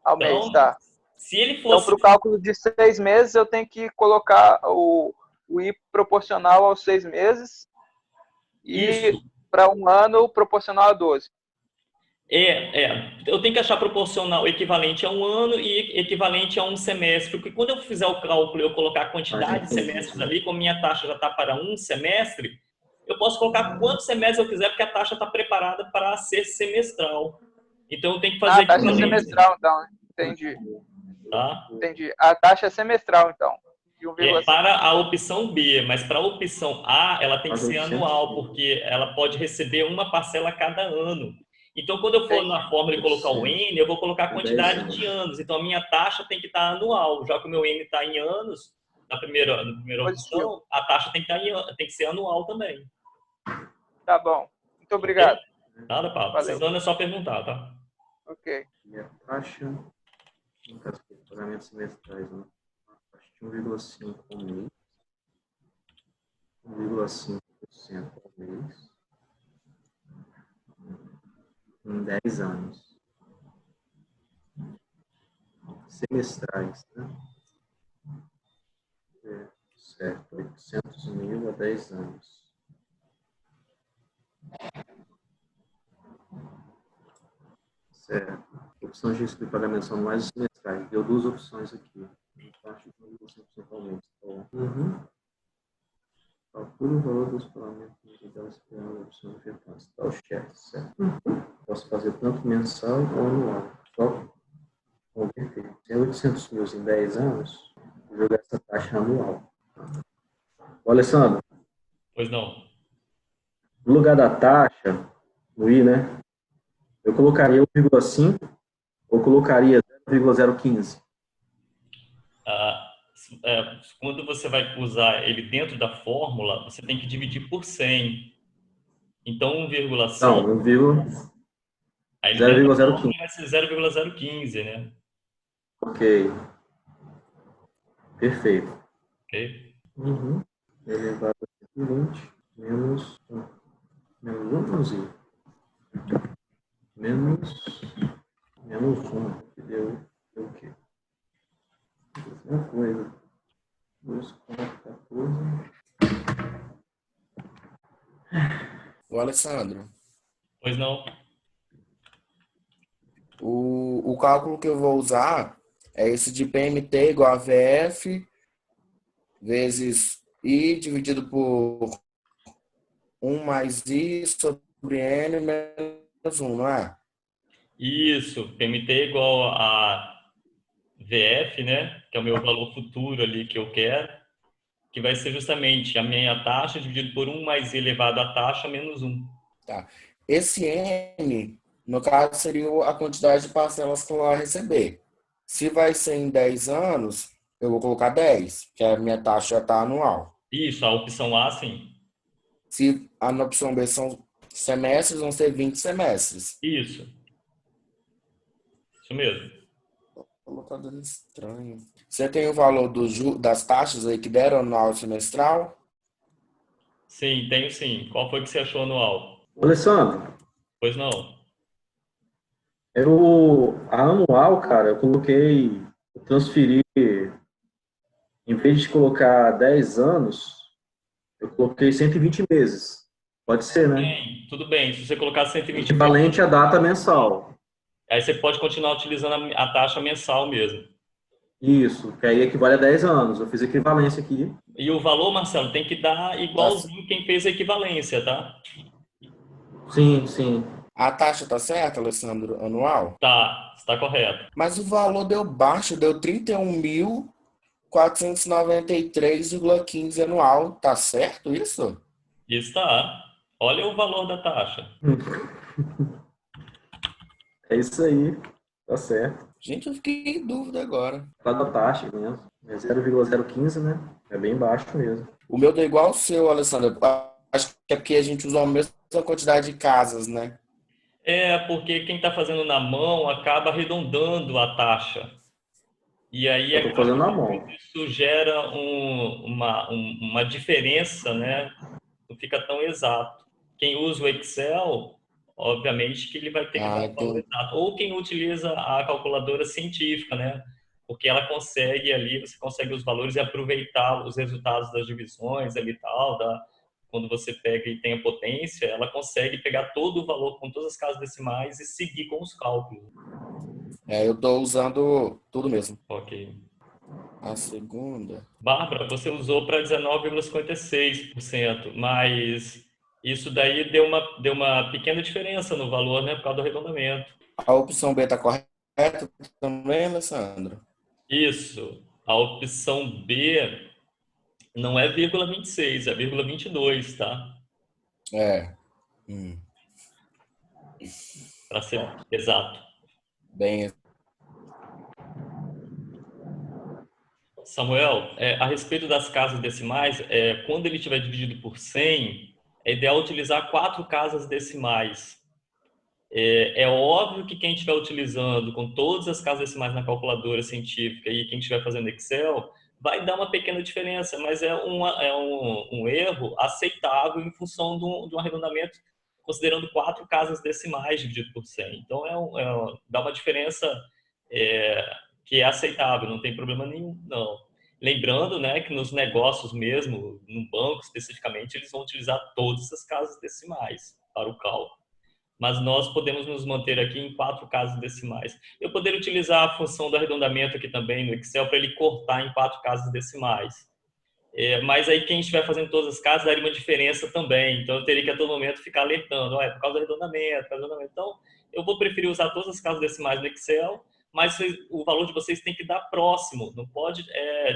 Ao mês, tá. Se ele fosse... Então, para o cálculo de 6 meses, eu tenho que colocar o I proporcional aos 6 meses e para um ano proporcional a 12. Eu tenho que achar proporcional equivalente a um ano e equivalente a um semestre, porque quando eu fizer o cálculo e eu colocar a quantidade de semestres ali, como minha taxa já está para um semestre, eu posso colocar quantos semestres eu quiser, porque a taxa está preparada para ser semestral. Então, eu tenho que fazer... A taxa é semestral, então, né? Entendi. Tá? Entendi. A taxa é semestral, então. Para a opção B, mas para a opção A, ela tem que ser anual, porque ela pode receber uma parcela a cada ano. Então, quando eu for na fórmula e colocar o N, eu vou colocar a quantidade de anos. Então, a minha taxa tem que estar anual. Já que o meu N está em anos, na primeira opção, a taxa tem que ser anual também. Tá bom. Muito obrigado. Okay? Nada, Pablo. Precisando é só perguntar, tá? Ok. Minha taxa, no caso de pagamentos semestrais, né? Taxa de 1,5 ao mês. 1,5% ao mês. Em 10 anos. Semestrais, né? Certo, 800 mil a 10 anos. Certo. Opções de pagamentos anuais e semestrais. Deu duas opções aqui. Taxa de 1,5% ao mês. Calcule o valor dos pagamentos individuais pela opção efetuadas. Está o cheque, certo? Posso fazer tanto mensal ou anual. Só converter 800 mil em 10 anos, vou jogar essa taxa anual. Ô, Alessandro, Pois não. no lugar da taxa, no I, né? Eu colocaria 1,5 ou colocaria 0,015? Ah, quando você vai usar ele dentro da fórmula, você tem que dividir por 100. Então, 1,5, Não, 1, aí ele dentro da 0,015. fórmula vai ser 0,015, né? Ok, perfeito. Ok? Uhum. Elevado a 120 menos 1. Menos 1 ou 0? Menos 1. Que deu o quê? Mesma coisa. 2, 4, 14. O Alessandro, Pois não. o cálculo que eu vou usar é esse de PMT igual a VF vezes I dividido por 1 mais I sobre N menos 1, não é? Isso, PMT é igual a VF, né? Que é o meu valor futuro ali que eu quero, que vai ser justamente a minha taxa dividido por 1 mais I elevado à taxa menos 1. Tá. Esse N, no caso, seria a quantidade de parcelas que eu vou receber. Se vai ser em 10 anos, eu vou colocar 10, que a minha taxa já está anual. Isso, a opção A, sim. Se na opção B são semestres, vão ser 20 semestres. Isso mesmo. Tá dando estranho. Você tem o valor das taxas aí que deram anual e semestral? Sim, tenho sim. Qual foi que você achou anual? Alessandro, Pois não. a anual, cara, eu transferi, em vez de colocar 10 anos, eu coloquei 120 meses. Pode ser, né? Tudo bem. Se você colocar 120 meses, Equivalente à data mensal. aí você pode continuar utilizando a taxa mensal mesmo. Isso, que aí equivale a 10 anos. Eu fiz equivalência aqui. E o valor, Marcelo, tem que dar igualzinho quem fez a equivalência, tá? Sim, sim. A taxa tá certa, Alessandro, anual? Tá, está correto. Mas o valor deu baixo, deu 31.493,15 anual. Tá certo isso? Está. Olha o valor da taxa. É isso aí. Tá certo. Gente, eu fiquei em dúvida agora. Tá da taxa mesmo. É 0,015, né? É bem baixo mesmo. O meu deu igual ao seu, Alessandro. Acho que é porque a gente usa a mesma quantidade de casas, né? É, porque quem está fazendo na mão acaba arredondando a taxa. E aí Eu tô fazendo na mão. isso gera uma diferença, né? Não fica tão exato. Quem usa o Excel, obviamente que ele vai ter que dar Ah, o valor entendi. exato. Ou quem utiliza a calculadora científica, né? Porque ela consegue ali, você consegue os valores e aproveitar os resultados das divisões ali e tal, quando você pega e tem a potência, ela consegue pegar todo o valor com todas as casas decimais e seguir com os cálculos. Eu tô usando tudo mesmo. Ok. A segunda. Bárbara, você usou para 19,56%, mas isso daí deu uma pequena diferença no valor, né, por causa do arredondamento. A opção B tá correta também, Alessandro? Isso. A opção B não é 0,26, é 0,22, tá? É. Para ser exato. Bem, Samuel, a respeito das casas decimais, quando ele estiver dividido por 100, é ideal utilizar 4 casas decimais. É óbvio que quem estiver utilizando com todas as casas decimais na calculadora científica e quem estiver fazendo Excel, vai dar uma pequena diferença, mas é um erro aceitável em função de um arredondamento considerando 4 casas decimais dividido por 100. Então, dá uma diferença que é aceitável, não tem problema nenhum, não. Lembrando, né, que nos negócios mesmo, no banco especificamente, eles vão utilizar todas as casas decimais para o cálculo. Mas nós podemos nos manter aqui em 4 casas decimais. Eu poderia utilizar a função do arredondamento aqui também no Excel para ele cortar em 4 casas decimais. Mas aí quem estiver fazendo todas as casas daria uma diferença também. Então eu teria que a todo momento ficar alertando, por causa do arredondamento, por causa do arredondamento. Então eu vou preferir usar todas as casas decimais no Excel, mas o valor de vocês tem que dar próximo, não pode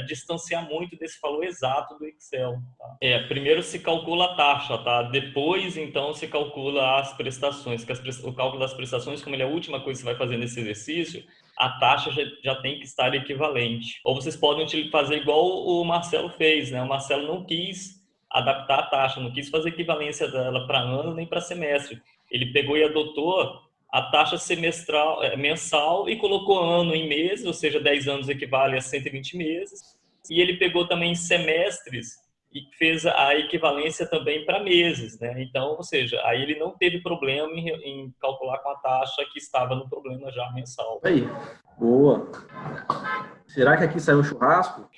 distanciar muito desse valor exato do Excel. Tá? Primeiro se calcula a taxa, tá? Depois, então, se calcula as prestações, o cálculo das prestações, como ele é a última coisa que você vai fazer nesse exercício, a taxa já tem que estar equivalente. Ou vocês podem fazer igual o Marcelo fez, né? O Marcelo não quis adaptar a taxa, não quis fazer equivalência dela para ano nem para semestre. Ele pegou e adotou a taxa mensal e colocou ano em meses, ou seja, 10 anos equivale a 120 meses. E ele pegou também semestres e fez a equivalência também para meses, né? Então, ou seja, aí ele não teve problema em calcular com a taxa que estava no problema já mensal. Aí, boa. Será que aqui saiu um churrasco?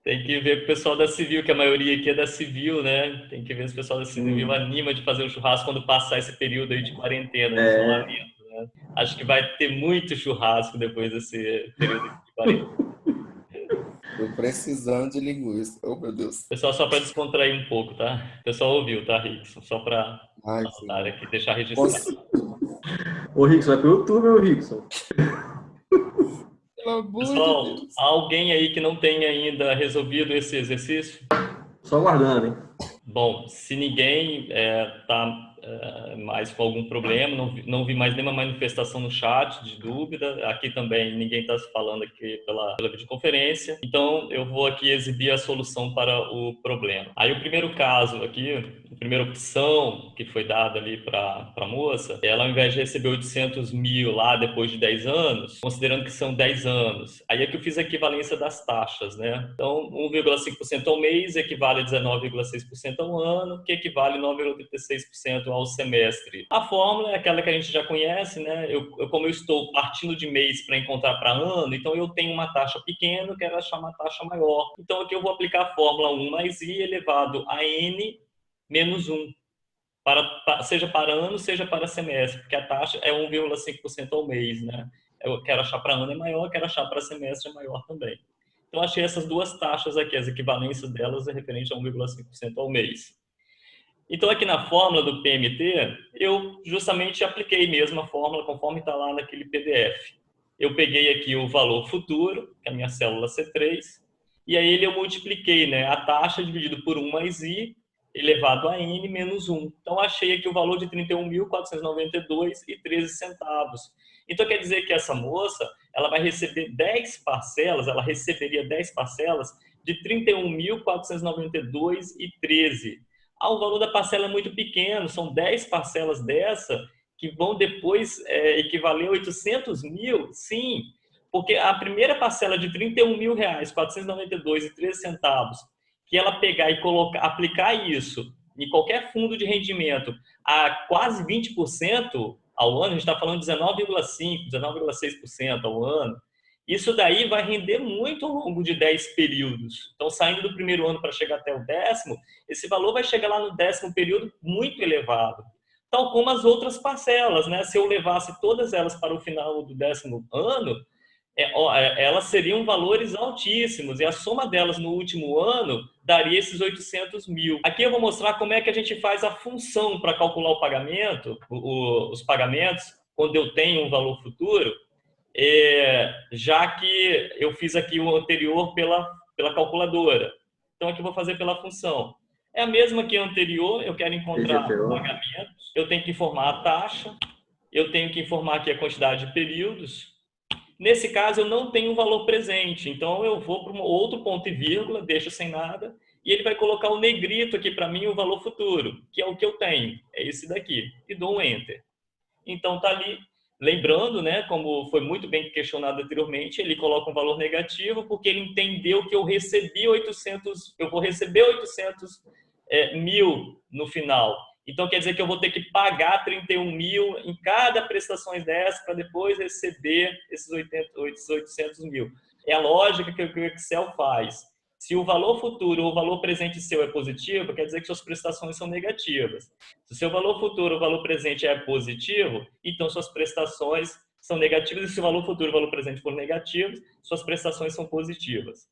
Tem que ver com o pessoal da Civil, que a maioria aqui é da Civil, né? Tem que ver se o pessoal da Civil anima de fazer o churrasco quando passar esse período aí de quarentena, de isolamento, né? Acho que vai ter muito churrasco depois desse período de quarentena. Tô precisando de linguiça. Oh, meu Deus. Pessoal, só para descontrair um pouco, tá? O pessoal ouviu, tá, Rickson? Só para anotar aqui, deixar registrado. Ô, Rickson, vai pro YouTube, ô, Rickson. Pessoal, alguém aí que não tenha ainda resolvido esse exercício? Só aguardando, hein? Bom, se ninguém está mais com algum problema, não vi mais nenhuma manifestação no chat de dúvida, aqui também ninguém está falando aqui pela videoconferência, então eu vou aqui exibir a solução para o problema. Aí o primeiro caso aqui, a primeira opção que foi dada ali para a moça, ela ao invés de receber 800 mil lá depois de 10 anos, considerando que são 10 anos, aí é que eu fiz a equivalência das taxas, né? Então 1,5% ao mês equivale a 19,6% ao ano, que equivale a 9,36% ao semestre. A fórmula é aquela que a gente já conhece, né? Como eu estou partindo de mês para encontrar para ano, então eu tenho uma taxa pequena, quero achar uma taxa maior. Então aqui eu vou aplicar a fórmula 1 mais i elevado a n menos 1, seja para ano, seja para semestre, porque a taxa é 1,5% ao mês, né? Eu quero achar para ano é maior, quero achar para semestre é maior também. Então achei essas duas taxas aqui, as equivalências delas é referente a 1,5% ao mês. Então, aqui na fórmula do PMT, eu justamente apliquei mesmo a fórmula conforme está lá naquele PDF. Eu peguei aqui o valor futuro, que é a minha célula C3, e aí eu multipliquei, né, a taxa dividido por 1 mais i, elevado a n menos 1. Então, achei aqui o valor de 31.492,13 centavos. Então, quer dizer que essa moça, ela vai receber 10 parcelas, ela receberia 10 parcelas de 31.492,13. O valor da parcela é muito pequeno, são 10 parcelas dessa que vão depois equivaler a 800 mil? Sim, porque a primeira parcela de R$ 31.492,13, que ela pegar e aplicar isso em qualquer fundo de rendimento a quase 20% ao ano, a gente está falando de 19,5%, 19,6% ao ano, isso daí vai render muito ao longo de 10 períodos. Então, saindo do primeiro ano para chegar até o 10º, esse valor vai chegar lá no 10º período muito elevado. Tal como as outras parcelas, né? Se eu levasse todas elas para o final do 10º ano, elas seriam valores altíssimos, e a soma delas no último ano daria esses 800 mil. Aqui eu vou mostrar como é que a gente faz a função para calcular o pagamento, os pagamentos, quando eu tenho um valor futuro, já que eu fiz aqui o anterior pela calculadora. Então, aqui eu vou fazer pela função. É a mesma que a anterior, eu quero encontrar pagamentos, eu tenho que informar a taxa, eu tenho que informar aqui a quantidade de períodos. Nesse caso, eu não tenho um valor presente, então eu vou para um outro ponto e vírgula, deixo sem nada, e ele vai colocar o negrito aqui para mim, o valor futuro, que é o que eu tenho, é esse daqui, e dou um Enter. Então, tá ali. Lembrando, né, como foi muito bem questionado anteriormente, ele coloca um valor negativo porque ele entendeu que eu recebi 800, eu vou receber 800 mil no final. Então, quer dizer que eu vou ter que pagar 31 mil em cada prestação dessa para depois receber esses 800 mil. É a lógica que o Excel faz. Se o valor futuro ou o valor presente seu é positivo, quer dizer que suas prestações são negativas. Se o seu valor futuro ou o valor presente é positivo, então suas prestações são negativas. E se o valor futuro e o valor presente for negativos, suas prestações são positivas.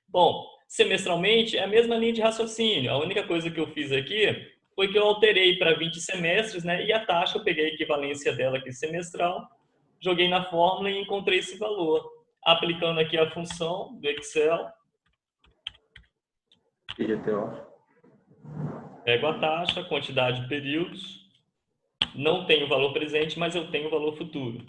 Bom, semestralmente é a mesma linha de raciocínio. A única coisa que eu fiz aqui foi que eu alterei para 20 semestres, né? E a taxa, eu peguei a equivalência dela aqui semestral, joguei na fórmula e encontrei esse valor. Aplicando aqui a função do Excel, PGTO. pego a taxa, quantidade de períodos, não tenho o valor presente, mas eu tenho o valor futuro.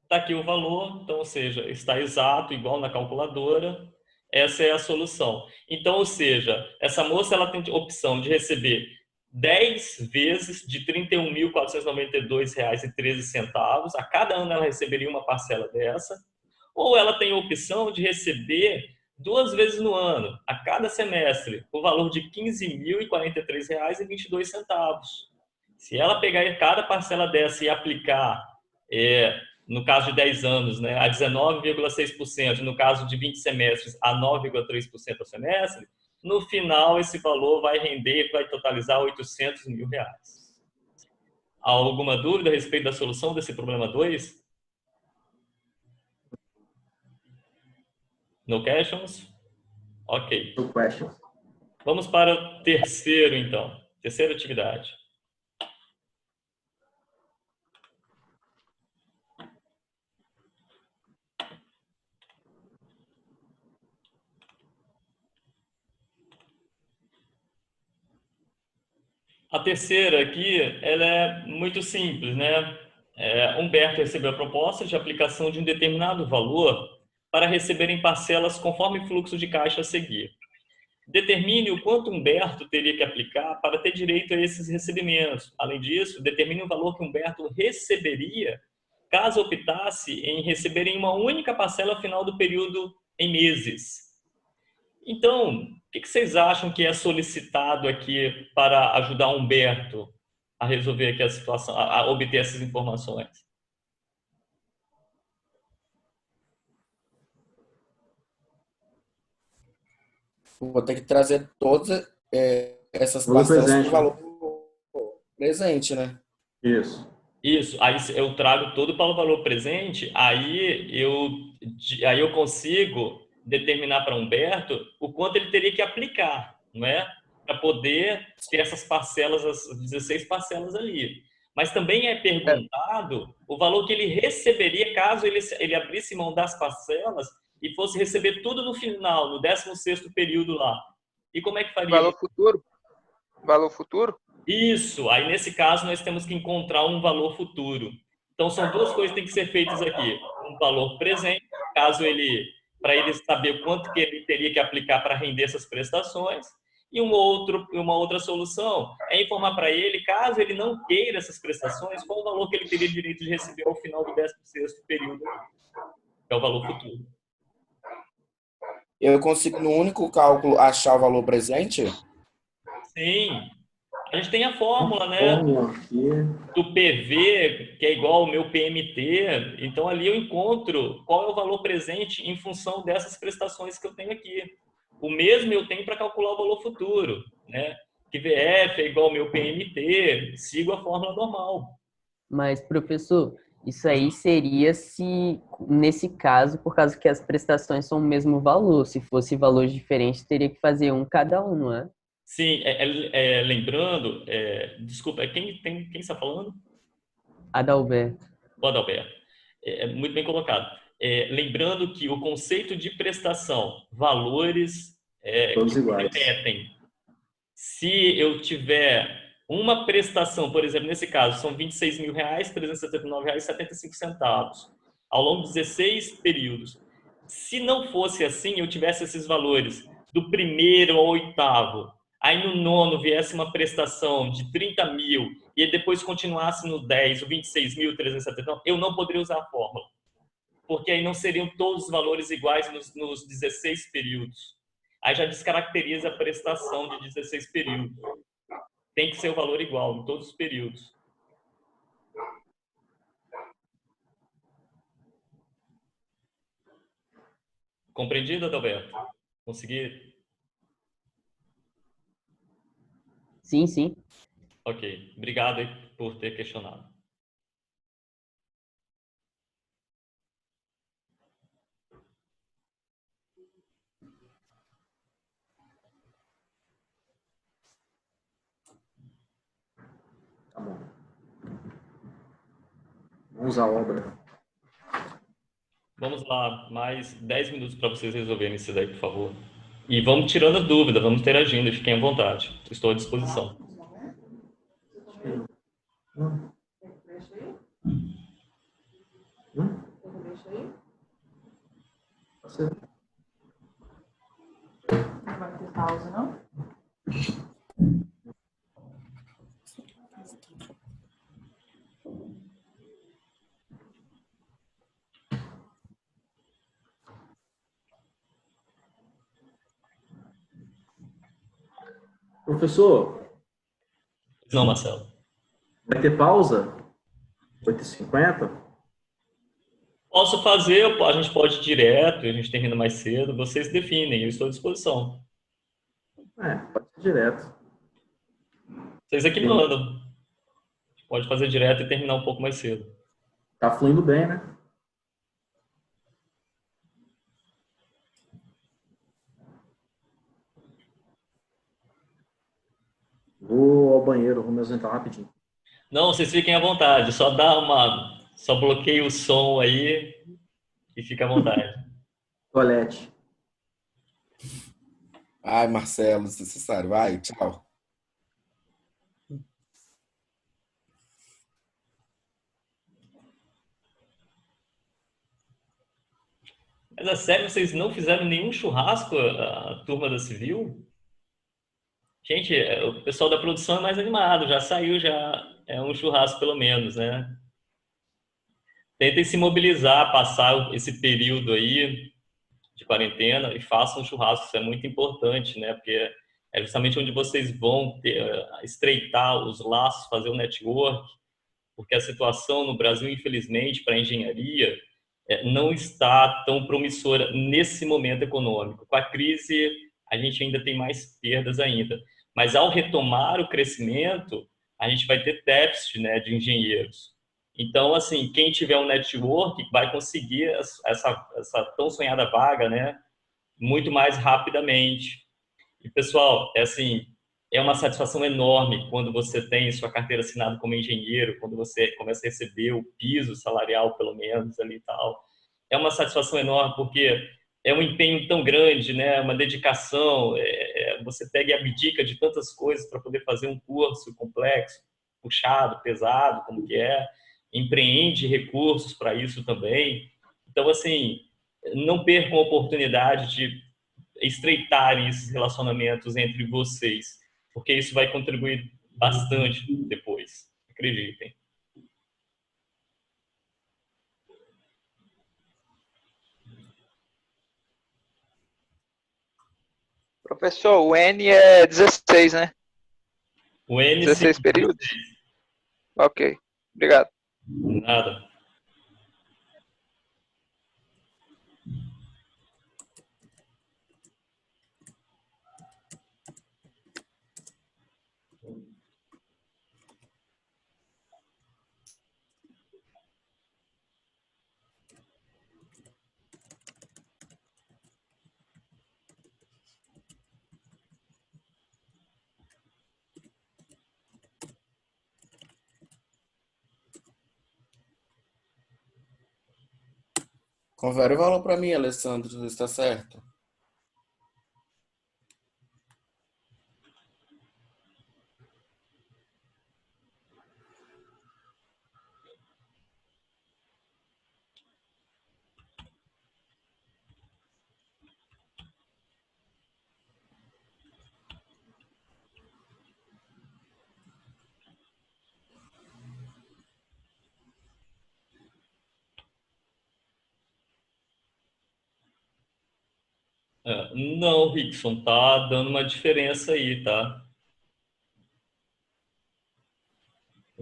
Está aqui o valor, então, ou seja, está exato, igual na calculadora. Essa é a solução. Então, ou seja, essa moça ela tem a opção de receber 10 vezes de R$ 31.492,13. A cada ano ela receberia uma parcela dessa. Ou ela tem a opção de receber 2 vezes no ano, a cada semestre, o valor de R$ 15.043,22. Se ela pegar cada parcela dessa e aplicar, no caso de 10 anos, né, a 19,6%, no caso de 20 semestres, a 9,3% ao semestre, no final esse valor vai render, vai totalizar R$ 800 mil. Há alguma dúvida a respeito da solução desse problema 2? No questions? Ok. No question. Vamos para o terceiro, então. Terceira atividade. A terceira aqui, ela é muito simples, né? Humberto recebeu a proposta de aplicação de um determinado valor para receber em parcelas conforme o fluxo de caixa a seguir. Determine o quanto Humberto teria que aplicar para ter direito a esses recebimentos. Além disso, determine o valor que Humberto receberia caso optasse em receber em uma única parcela final do período em meses. Então, o que vocês acham que é solicitado aqui para ajudar Humberto a resolver aqui a situação, a obter essas informações? Vou ter que trazer todas essas Valor parcelas presente, com valor presente, né? Isso. Isso, aí eu trago todo para o valor presente, aí eu consigo determinar para Humberto o quanto ele teria que aplicar, não é? Para poder ter essas parcelas, as 16 parcelas ali. Mas também é perguntado o valor que ele receberia caso ele abrisse mão das parcelas e fosse receber tudo no final, no 16º período lá. E como é que faria? Valor futuro? Valor futuro? Isso, aí nesse caso nós temos que encontrar um valor futuro. Então são duas coisas que têm que ser feitas aqui. Um valor presente, para ele saber quanto que ele teria que aplicar para render essas prestações, e uma outra solução é informar para ele, caso ele não queira essas prestações, qual o valor que ele teria direito de receber ao final do 16º período, que é o valor futuro. Eu consigo, no único cálculo, achar o valor presente? Sim, a gente tem a fórmula, né? Fórmula aqui. Do PV, que é igual ao meu PMT, então ali eu encontro qual é o valor presente em função dessas prestações que eu tenho aqui. O mesmo eu tenho para calcular o valor futuro, né? Que VF é igual ao meu PMT, sigo a fórmula normal. Mas, professor, isso aí seria se, nesse caso, por causa que as prestações são o mesmo valor. Se fosse valor diferente, teria que fazer um cada um, não é? Sim, lembrando, desculpa, quem está falando? Adalberto. O Adalberto. Muito bem colocado. Lembrando que o conceito de prestação, valores Todos que se iguais. repetem. Se eu tiver uma prestação, por exemplo, nesse caso, são R$ 26.379,75 ao longo de 16 períodos. Se não fosse assim, eu tivesse esses valores do primeiro ao oitavo, aí no nono viesse uma prestação de 30 mil e depois continuasse no 10, o 26.379, eu não poderia usar a fórmula, porque aí não seriam todos os valores iguais nos 16 períodos. Aí já descaracteriza a prestação de 16 períodos. Tem que ser o valor igual em todos os períodos. Compreendido, Adalberto? Consegui? Sim, sim. Ok. Obrigado aí por ter questionado. Vamos à obra. Vamos lá, mais 10 minutos para vocês resolverem isso daí, por favor. E vamos tirando a dúvida, vamos interagindo, fiquem à vontade. Estou à disposição. Não vai ter pausa, não? Professor, Não, Marcelo. vai ter pausa? 8h50? Posso fazer, a gente pode ir direto, a gente termina mais cedo, vocês definem, eu estou à disposição. Pode ser direto. Vocês é que mandam. A gente pode fazer direto e terminar um pouco mais cedo. Tá fluindo bem, né? Vou ao banheiro, vou me ausentar rapidinho. Não, vocês fiquem à vontade, só bloqueia o som aí e fica à vontade. Toalete. Ai, Marcelo, desnecessário. Vai, tchau. Mas a sério, vocês não fizeram nenhum churrasco, a turma da Civil? Gente, o pessoal da produção é mais animado, já saiu, já é um churrasco pelo menos, né? Tentem se mobilizar, passar esse período aí de quarentena e façam um churrasco, isso é muito importante, né? Porque é justamente onde vocês vão estreitar os laços, fazer o network, porque a situação no Brasil, infelizmente, para a engenharia, não está tão promissora nesse momento econômico. Com a crise, a gente ainda tem mais perdas ainda. Mas ao retomar o crescimento, a gente vai ter déficit, né, de engenheiros. Então, assim, quem tiver um network vai conseguir essa tão sonhada vaga, né, muito mais rapidamente. E, pessoal, é uma satisfação enorme quando você tem sua carteira assinada como engenheiro, quando você começa a receber o piso salarial, pelo menos, ali e tal. É uma satisfação enorme porque é um empenho tão grande, né? Uma dedicação. Você pega e abdica de tantas coisas para poder fazer um curso complexo, puxado, pesado, como que é. Empreende recursos para isso também. Então, assim, não percam a oportunidade de estreitarem esses relacionamentos entre vocês, porque isso vai contribuir bastante depois, acreditem. Professor, o N é 16, né? O N 16 períodos? Ok, obrigado. Nada. Confere o valor para mim, Alessandro, se está certo. Não, Rickson, tá dando uma diferença aí, tá?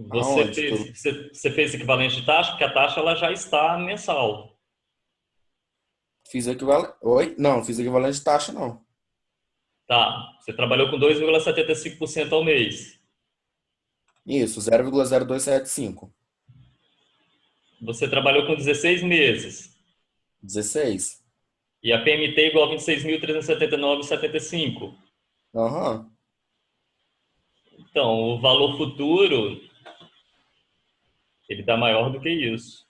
Aonde? Você fez equivalente de taxa, porque a taxa ela já está mensal. Fiz equivalente. Oi? Não, fiz equivalente de taxa, não. Tá, você trabalhou com 2,75% ao mês. Isso, 0,0275. Você trabalhou com 16 meses. 16. E a PMT é igual a 26.379,75. Aham. Então, o valor futuro, Ele dá maior do que isso.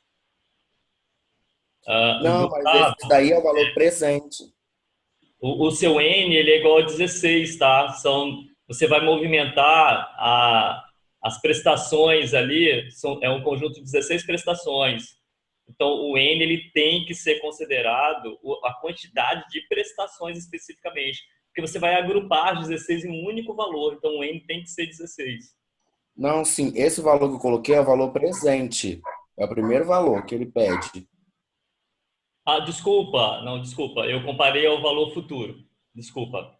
Não, mas esse daí é o valor presente. O seu N, ele é igual a 16, tá? Você vai movimentar as prestações ali, é um conjunto de 16 prestações. Então, o N, ele tem que ser considerado a quantidade de prestações especificamente, porque você vai agrupar 16 em um único valor, então o N tem que ser 16. Não, sim, esse valor que eu coloquei é o valor presente. É o primeiro valor que ele pede. Desculpa, não, desculpa, eu comparei ao valor futuro. Desculpa.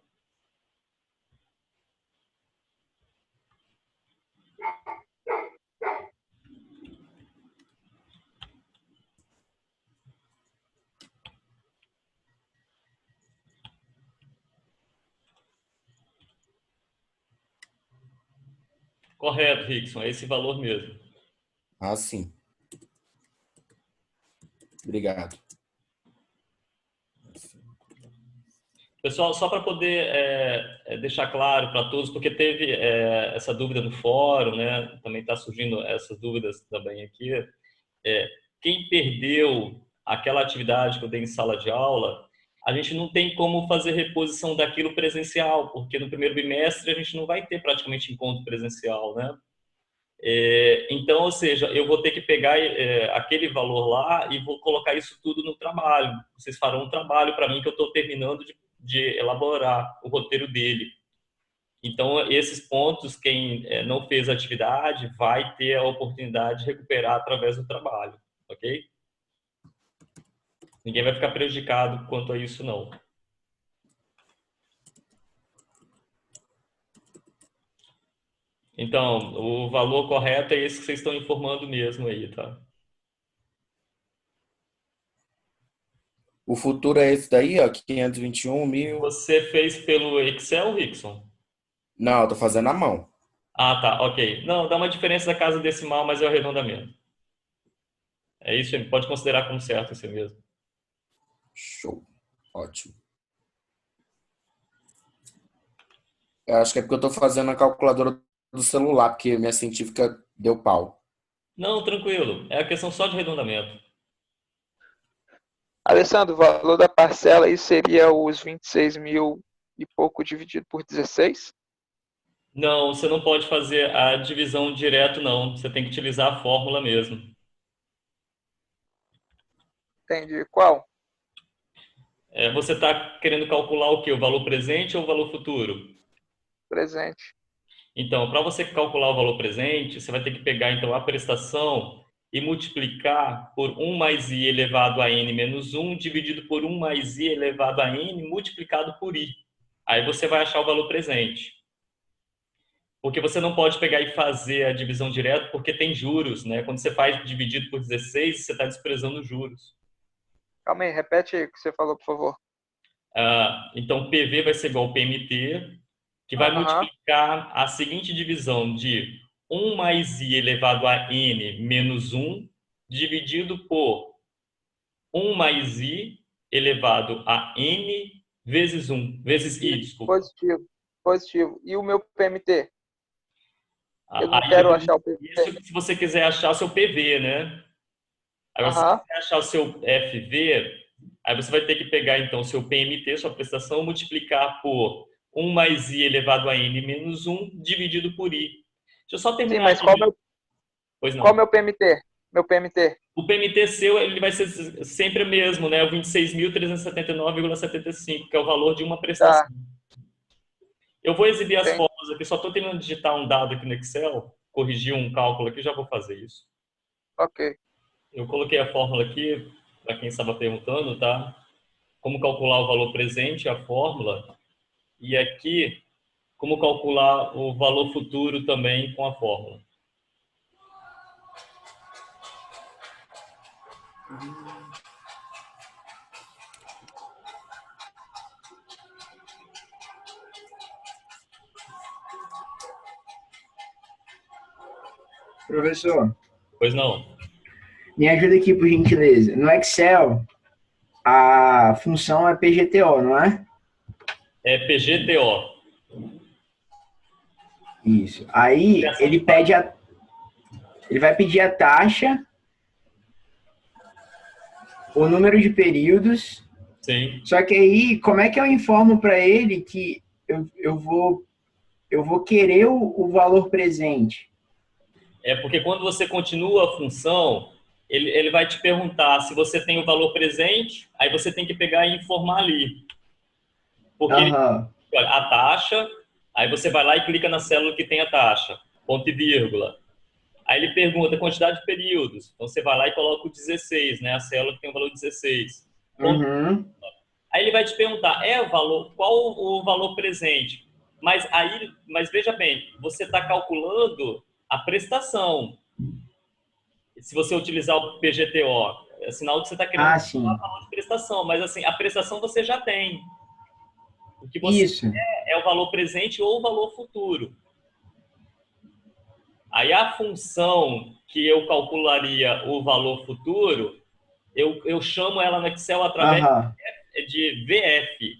Correto, Rickson, é esse valor mesmo. Ah, sim. Obrigado. Pessoal, só para poder deixar claro para todos, porque teve essa dúvida no fórum, né? Também está surgindo essas dúvidas também aqui. Quem perdeu aquela atividade que eu dei em sala de aula, a gente não tem como fazer reposição daquilo presencial, porque no primeiro bimestre a gente não vai ter praticamente encontro presencial, né? Então, ou seja, eu vou ter que pegar aquele valor lá e vou colocar isso tudo no trabalho. Vocês farão um trabalho para mim que eu estou terminando de elaborar o roteiro dele. Então, esses pontos, quem não fez a atividade vai ter a oportunidade de recuperar através do trabalho, ok? Ninguém vai ficar prejudicado quanto a isso, não. Então, o valor correto é esse que vocês estão informando mesmo aí, tá? O futuro é esse daí, ó, 521 mil. Você fez pelo Excel, Rickson? Não, eu tô fazendo à mão. Ah, tá, ok. Não, dá uma diferença da casa decimal, mas é o arredondamento. É isso, pode considerar como certo esse mesmo. Show. Ótimo. Eu acho que é porque eu tô fazendo a calculadora do celular, porque minha científica deu pau. Não, tranquilo. É a questão só de arredondamento. Alessandro, o valor da parcela aí seria os 26 mil e pouco dividido por 16? Não, você não pode fazer a divisão direto, não. Você tem que utilizar a fórmula mesmo. Entendi. Qual? Você está querendo calcular o quê? O valor presente ou o valor futuro? Presente. Então, para você calcular o valor presente, você vai ter que pegar então a prestação e multiplicar por 1 mais i elevado a n menos 1, dividido por 1 mais i elevado a n, multiplicado por i. Aí você vai achar o valor presente. Porque você não pode pegar e fazer a divisão direta, porque tem juros, né? Quando você faz dividido por 16, você está desprezando os juros. Calma aí, repete aí o que você falou, por favor. Então, PV vai ser igual ao PMT, que vai multiplicar a seguinte divisão de 1 mais i elevado a n menos 1, dividido por 1 mais i elevado a n vezes 1, vezes i, desculpa. Positivo, positivo. E o meu PMT? Eu não quero achar o PMT. Isso se você quiser achar o seu PV, né? Agora, se você quiser achar o seu FV, aí você vai ter que pegar, então, o seu PMT, sua prestação, multiplicar por 1 mais i elevado a n menos 1, dividido por i. Deixa eu só terminar. Sim, mas qual é o meu PMT? Meu PMT? O PMT seu, ele vai ser sempre o mesmo, né? O 26.379,75, que é o valor de uma prestação. Tá. Eu vou exibir as fórmulas aqui, só estou terminando de digitar um dado aqui no Excel, corrigir um cálculo aqui, já vou fazer isso. Ok. Eu coloquei a fórmula aqui, para quem estava perguntando, tá? Como calcular o valor presente, a fórmula. E aqui, como calcular o valor futuro também com a fórmula. Professor. Pois não. Me ajuda aqui, por gentileza. No Excel, a função é PGTO, não é? É PGTO. Isso. Aí, ele pede a... Ele vai pedir a taxa, o número de períodos. Sim. Só que aí, como é que eu informo para ele que eu vou querer o valor presente? É porque quando você continua a função, ele vai te perguntar se você tem o valor presente, aí você tem que pegar e informar ali. Porque olha, a taxa, aí você vai lá e clica na célula que tem a taxa, ponto e vírgula. Aí ele pergunta a quantidade de períodos. Então você vai lá e coloca o 16, né? A célula que tem o valor 16. Aí ele vai te perguntar, qual o valor presente? Mas veja bem, você está calculando a prestação. Se você utilizar o PGTO, é sinal que você está querendo calcular o valor de prestação. Mas assim, a prestação você já tem. O que você quer é o valor presente ou o valor futuro. Aí a função que eu calcularia o valor futuro, eu chamo ela no Excel através de VF,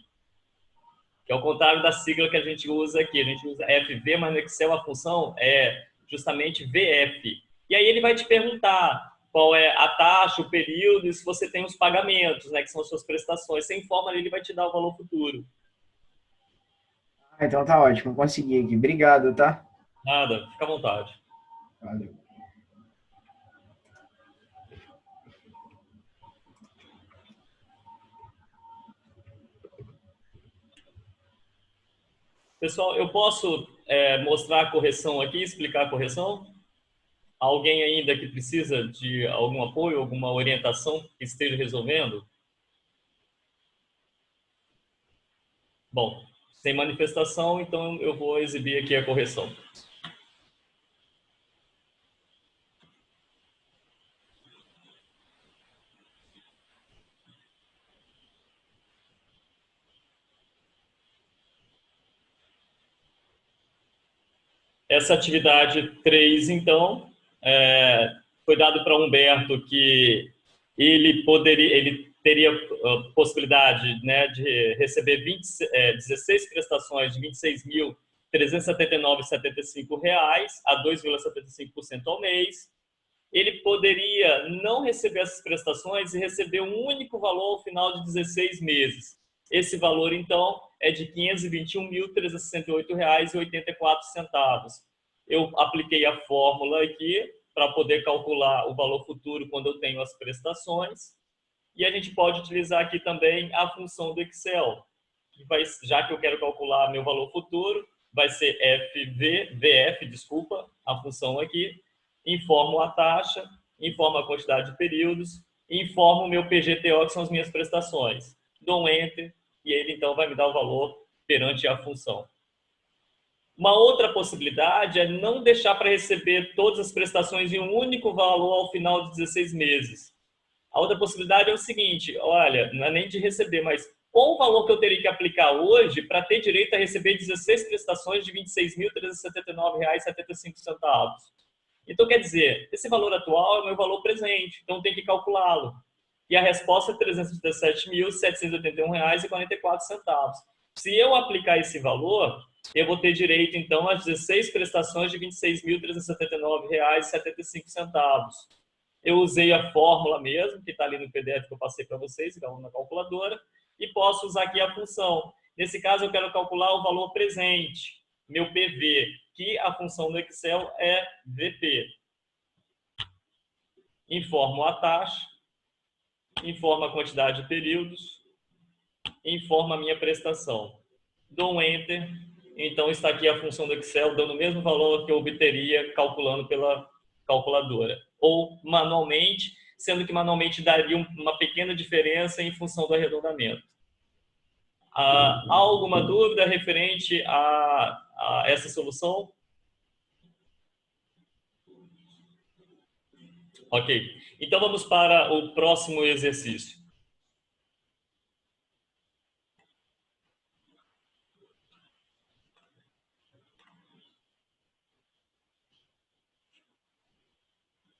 que é o contrário da sigla que a gente usa aqui. A gente usa FV, mas no Excel a função é justamente VF. E aí ele vai te perguntar qual é a taxa, o período, e se você tem os pagamentos, né, que são as suas prestações. Você informa ali, ele vai te dar o valor futuro. Então tá ótimo, consegui aqui. Obrigado, tá? Nada, fica à vontade. Valeu. Pessoal, eu posso mostrar a correção aqui, explicar a correção? Alguém ainda que precisa de algum apoio, alguma orientação que esteja resolvendo? Bom, sem manifestação, então eu vou exibir aqui a correção. Essa atividade 3, então, foi dado para Humberto que ele teria a possibilidade, né, de receber 16 prestações de R$ 26.379,75 a 2,75% ao mês. Ele poderia não receber essas prestações e receber um único valor ao final de 16 meses. Esse valor, então, é de R$ 521.368,84. Eu apliquei a fórmula aqui para poder calcular o valor futuro quando eu tenho as prestações. E a gente pode utilizar aqui também a função do Excel. Já que eu quero calcular meu valor futuro, vai ser VF, a função aqui. Informo a taxa, informo a quantidade de períodos, informo o meu PGTO, que são as minhas prestações. Dou um Enter e ele então vai me dar o valor perante a função. Uma outra possibilidade é não deixar para receber todas as prestações em um único valor ao final de 16 meses. A outra possibilidade é o seguinte, olha, não é nem de receber, mas qual o valor que eu teria que aplicar hoje para ter direito a receber 16 prestações de R$ 26.379,75? Então, quer dizer, esse valor atual é o meu valor presente, então tem que calculá-lo. E a resposta é R$ 317.781,44. Se eu aplicar esse valor, eu vou ter direito, então, a 16 prestações de R$ 26.379,75. Eu usei a fórmula mesmo, que está ali no PDF que eu passei para vocês, na calculadora, e posso usar aqui a função. Nesse caso, eu quero calcular o valor presente, meu PV, que a função do Excel é VP. Informo a taxa, informo a quantidade de períodos, informo a minha prestação. Dou um Enter, então está aqui a função do Excel dando o mesmo valor que eu obteria calculando pela calculadora. Ou manualmente, sendo que manualmente daria uma pequena diferença em função do arredondamento. Há alguma dúvida referente a essa solução? Ok. Então vamos para o próximo exercício.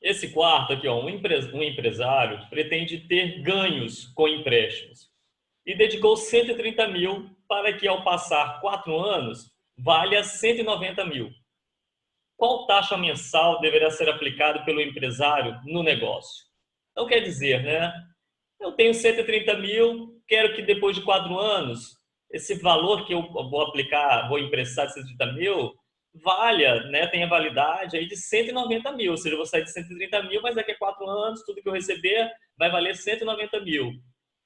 Esse quarto aqui, ó, um empresário pretende ter ganhos com empréstimos e dedicou 130 mil para que, ao passar 4 anos, valha 190 mil. qual taxa mensal deverá ser aplicada pelo empresário no negócio. Então, quer dizer, né? Eu tenho 130 mil, quero que depois de 4 anos, esse valor que eu vou aplicar, vou emprestar de 130 mil, valha, né, tenha validade aí de 190 mil. Ou seja, eu vou sair de 130 mil, mas daqui a 4 anos, tudo que eu receber vai valer 190 mil.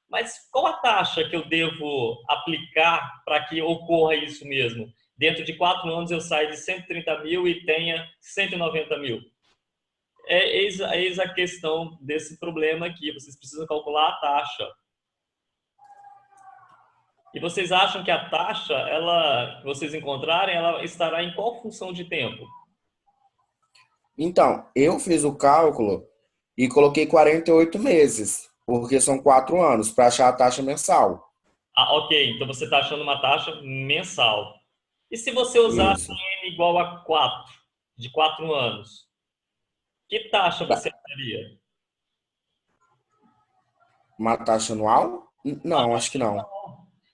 Mas qual a taxa que eu devo aplicar para que ocorra isso mesmo? Dentro de 4 anos eu saio de 130 mil e tenha 190 mil. Eis a questão desse problema aqui. Vocês precisam calcular a taxa. E vocês acham que a taxa, que vocês encontrarem, ela estará em qual função de tempo? Então, eu fiz o cálculo e coloquei 48 meses, porque são 4 anos, para achar a taxa mensal. Ah, ok. Então você está achando uma taxa mensal. E se você usasse Isso. N igual a 4, de 4 anos, que taxa você acharia? Uma taxa anual? Não, acho que não.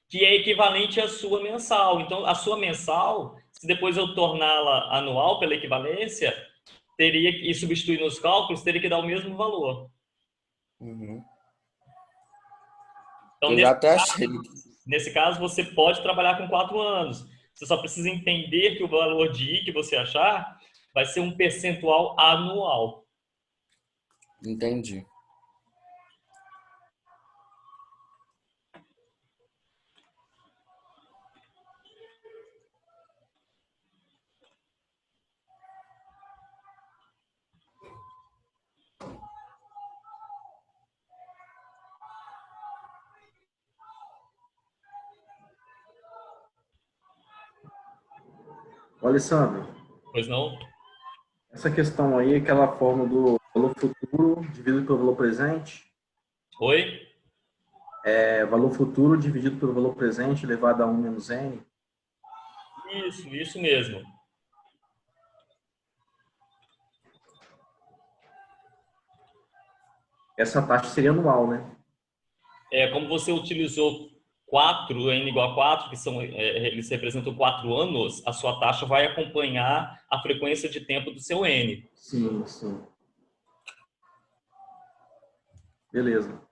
Que é equivalente à sua mensal. Então, a sua mensal, se depois eu torná-la anual pela equivalência, teria que, e substituir nos cálculos, teria que dar o mesmo valor. Uhum. Então, Eu já até achei. nesse caso, você pode trabalhar com 4 anos. Você só precisa entender que o valor de I que você achar vai ser um percentual anual. Entendi. Alessandro, Pois não? essa questão aí, aquela forma do valor futuro dividido pelo valor presente, Oi? valor futuro dividido pelo valor presente elevado a 1 menos n. Isso mesmo. Essa taxa seria anual, né? Como você utilizou 4, N igual a 4, que eles representam 4 anos, a sua taxa vai acompanhar a frequência de tempo do seu N. Sim, sim. Beleza.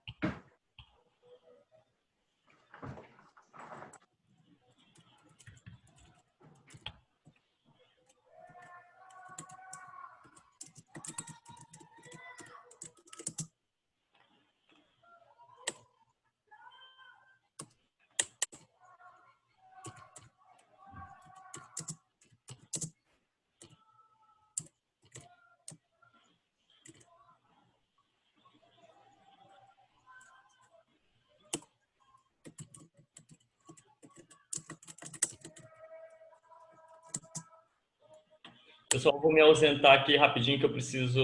Pessoal, vou me ausentar aqui rapidinho que eu preciso...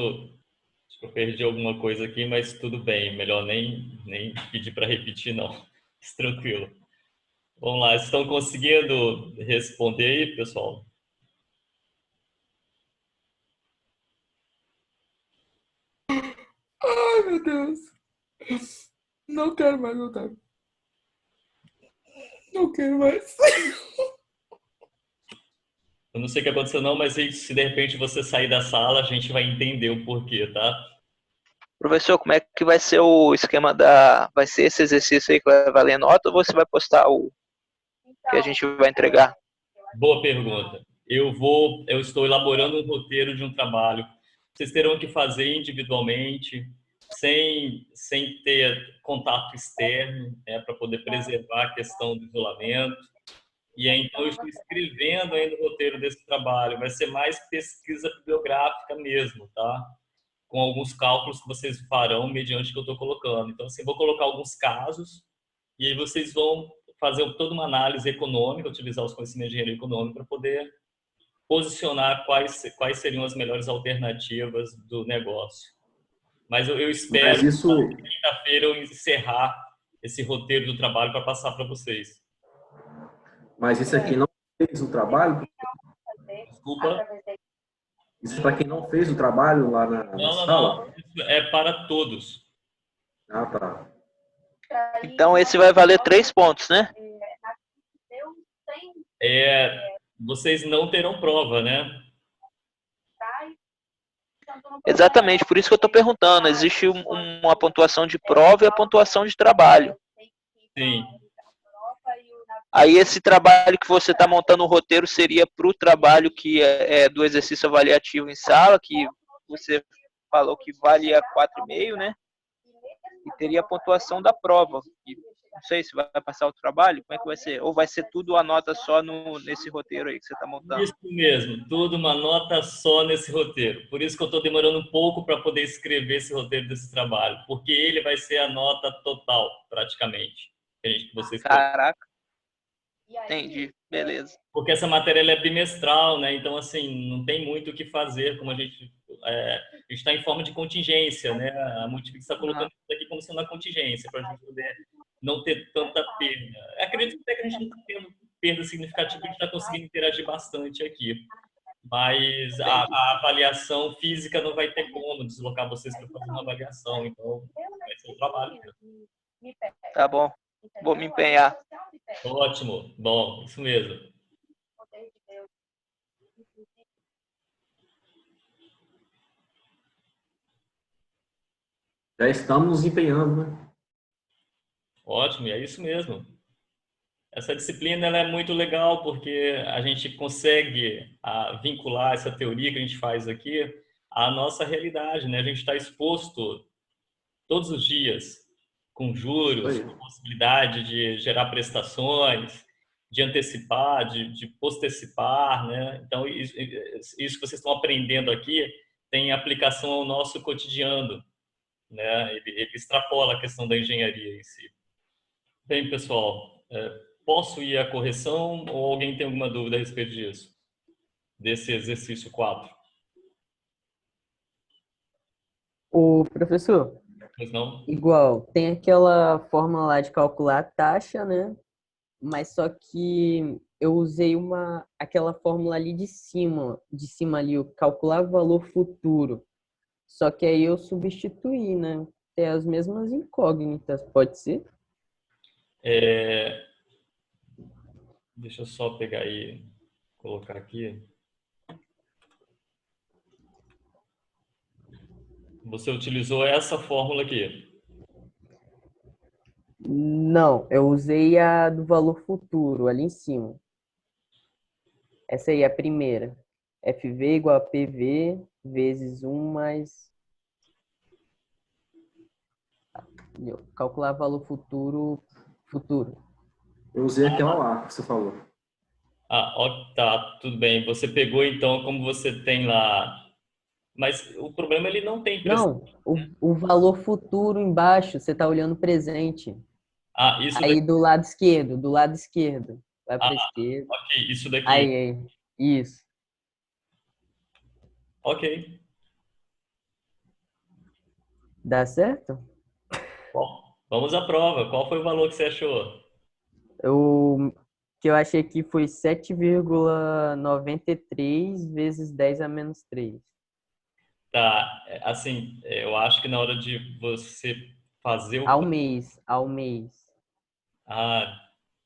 Acho que eu perdi alguma coisa aqui, mas tudo bem. Melhor nem pedir para repetir, não. Tranquilo. Vamos lá. Estão conseguindo responder aí, pessoal? Ai, meu Deus. Não quero mais voltar. Não quero mais. Eu não sei o que aconteceu não, mas se de repente você sair da sala, a gente vai entender o porquê, tá? Professor, como é que vai ser o esquema da... Vai ser esse exercício aí que vai valer nota ou você vai postar o que a gente vai entregar? Boa pergunta. Eu estou elaborando um roteiro de um trabalho. Vocês terão que fazer individualmente, sem ter contato externo, para poder preservar a questão do isolamento. E aí, então, eu estou escrevendo ainda o roteiro desse trabalho. Vai ser mais pesquisa bibliográfica mesmo, tá? Com alguns cálculos que vocês farão mediante o que eu estou colocando. Então, assim, vou colocar alguns casos e aí vocês vão fazer toda uma análise econômica, utilizar os conhecimentos de engenharia econômica para poder posicionar quais seriam as melhores alternativas do negócio. Mas eu espero Mas isso, que quinta-feira eu encerrar esse roteiro do trabalho para passar para vocês. mas isso aqui não fez o trabalho? Desculpa. Isso para quem não fez o trabalho lá na sala? Não. Isso é para todos. Ah, tá. Então esse vai valer 3 pontos, né? Vocês não terão prova, né? Exatamente, por isso que eu estou perguntando. Existe uma pontuação de prova e a pontuação de trabalho. Sim. Aí esse trabalho que você está montando o roteiro seria para o trabalho que é do exercício avaliativo em sala, que você falou que valia 4,5, né? E teria a pontuação da prova. E não sei se vai passar o trabalho, como é que vai ser? Ou vai ser tudo a nota só nesse roteiro aí que você está montando? Isso mesmo, tudo uma nota só nesse roteiro. Por isso que eu estou demorando um pouco para poder escrever esse roteiro desse trabalho, porque ele vai ser a nota total, praticamente, que vocês. Caraca. Entendi, beleza. Porque essa matéria ela é bimestral, né? Então, assim, não tem muito o que fazer, como a gente está em forma de contingência, né? A Multipix está colocando isso aqui como sendo uma contingência, para a gente poder não ter tanta perda. Acredito até que a gente não está tendo perda significativa, a gente está conseguindo interagir bastante aqui. Mas a avaliação física não vai ter como deslocar vocês para fazer uma avaliação, então vai ser um trabalho mesmo. Tá bom, vou me empenhar. Ótimo, bom, isso mesmo. Já estamos nos empenhando, né? Ótimo, e é isso mesmo. Essa disciplina ela é muito legal porque a gente consegue vincular essa teoria que a gente faz aqui à nossa realidade, né? A gente está exposto todos os dias com juros, com possibilidade de gerar prestações, de antecipar, de postecipar, né? Então, isso que vocês estão aprendendo aqui tem aplicação ao nosso cotidiano, né? Ele extrapola a questão da engenharia em si. Bem, pessoal, posso ir à correção ou alguém tem alguma dúvida a respeito disso? Desse exercício 4? O professor, Pois não? igual, tem aquela fórmula lá de calcular a taxa, né? Mas só que eu usei aquela fórmula ali de cima ali, o calcular o valor futuro. Só que aí eu substituí, né? Tem as mesmas incógnitas, pode ser? Deixa eu só pegar aí, colocar aqui. Você utilizou essa fórmula aqui? Não, eu usei a do valor futuro, ali em cima. Essa aí é a primeira. FV igual a PV vezes 1 mais... Calcular valor futuro. Eu usei aquela lá que você falou. Tá, tudo bem. Você pegou, então, como você tem lá... Mas o problema, ele não tem Não, o valor futuro embaixo, você está olhando o presente. Isso Aí daqui... do lado esquerdo. Vai para a esquerda. Ok, isso daqui. Aí, isso. Ok. Dá certo? Bom, vamos à prova. Qual foi o valor que você achou? Que eu achei que foi 7,93 vezes 10 a menos 3. Tá, assim, eu acho que na hora de você fazer o... Ao mês.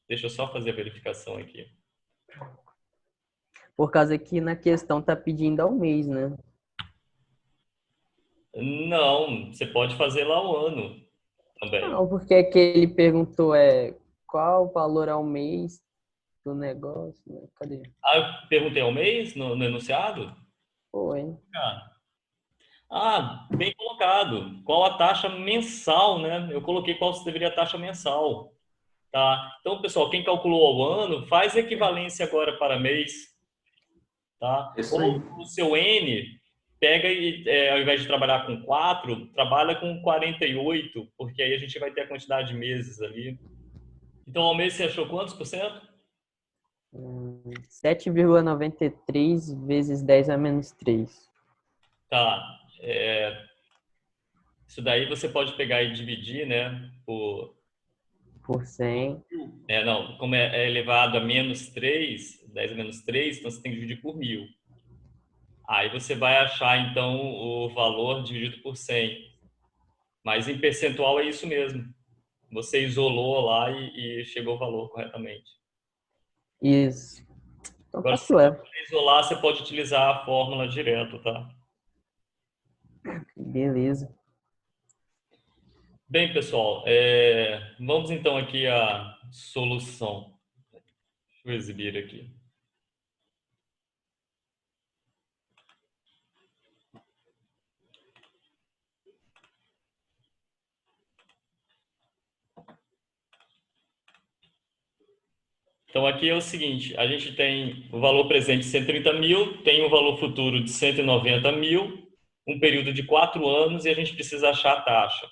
Deixa eu só fazer a verificação aqui. Por causa que na questão tá pedindo ao mês, né? Não, você pode fazer lá o ano também. Não, porque é que ele perguntou qual o valor ao mês do negócio, né? Cadê? Eu perguntei ao mês no enunciado? Foi. Bem colocado. Qual a taxa mensal, né? Eu coloquei qual deveria a taxa mensal. Tá? Então, pessoal, quem calculou ao ano, faz equivalência agora para mês. Tá? Ou o seu N, pega e, ao invés de trabalhar com 4, trabalha com 48, porque aí a gente vai ter a quantidade de meses ali. Então, ao mês você achou quantos por cento? 7,93 vezes 10 a menos 3. Tá. Isso daí você pode pegar e dividir, né, por 100. Não, como é elevado a menos 3, 10 a menos 3, então você tem que dividir por 1.000. Aí você vai achar, então, o valor dividido por 100. Mas em percentual é isso mesmo. Você isolou lá e chegou ao valor corretamente. Isso. Então, Agora, se você isolar, você pode utilizar a fórmula direto, tá? Beleza. Bem, pessoal, vamos então aqui à solução. Deixa eu exibir aqui. Então, aqui é o seguinte, a gente tem o valor presente de 130 mil, tem o valor futuro de 190 mil, um período de 4 anos e a gente precisa achar a taxa.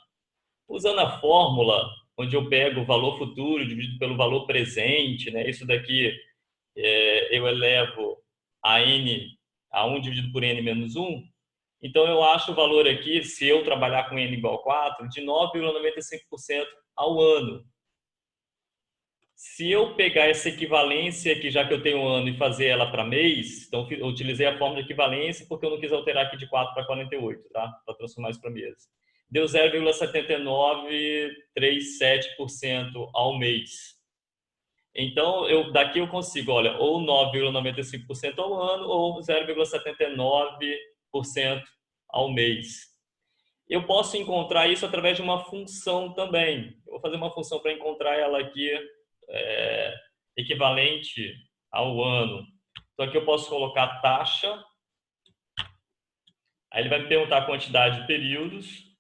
Usando a fórmula, onde eu pego o valor futuro dividido pelo valor presente, né? Isso daqui eu elevo a n a 1 dividido por n menos 1. Então, eu acho o valor aqui, se eu trabalhar com n igual a 4, de 9,95% ao ano. Se eu pegar essa equivalência aqui, já que eu tenho um ano, e fazer ela para mês, então eu utilizei a fórmula de equivalência porque eu não quis alterar aqui de 4 para 48, tá? Para transformar isso para mês. Deu 0,7937% ao mês. Então, daqui eu consigo, olha, ou 9,95% ao ano ou 0,79% ao mês. Eu posso encontrar isso através de uma função também. Eu vou fazer uma função para encontrar ela aqui, equivalente ao ano. Então, aqui eu posso colocar taxa. Aí ele vai me perguntar a quantidade de períodos.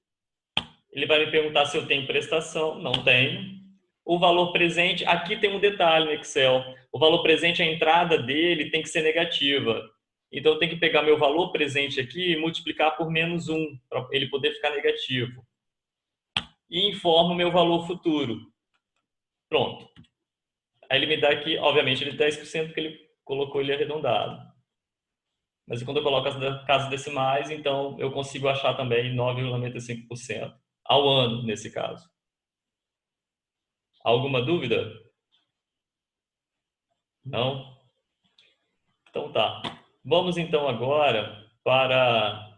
Ele vai me perguntar se eu tenho prestação. Não tenho. O valor presente, aqui tem um detalhe no Excel. O valor presente, a entrada dele tem que ser negativa. Então, eu tenho que pegar meu valor presente aqui e multiplicar por menos 1, para ele poder ficar negativo. E informo o meu valor futuro. Pronto. Aí ele me dá aqui, obviamente, ele 10%, porque ele colocou ele arredondado. Mas quando eu coloco as casas decimais, então eu consigo achar também 9,95% ao ano, nesse caso. Alguma dúvida? Não? Então tá. Vamos então agora para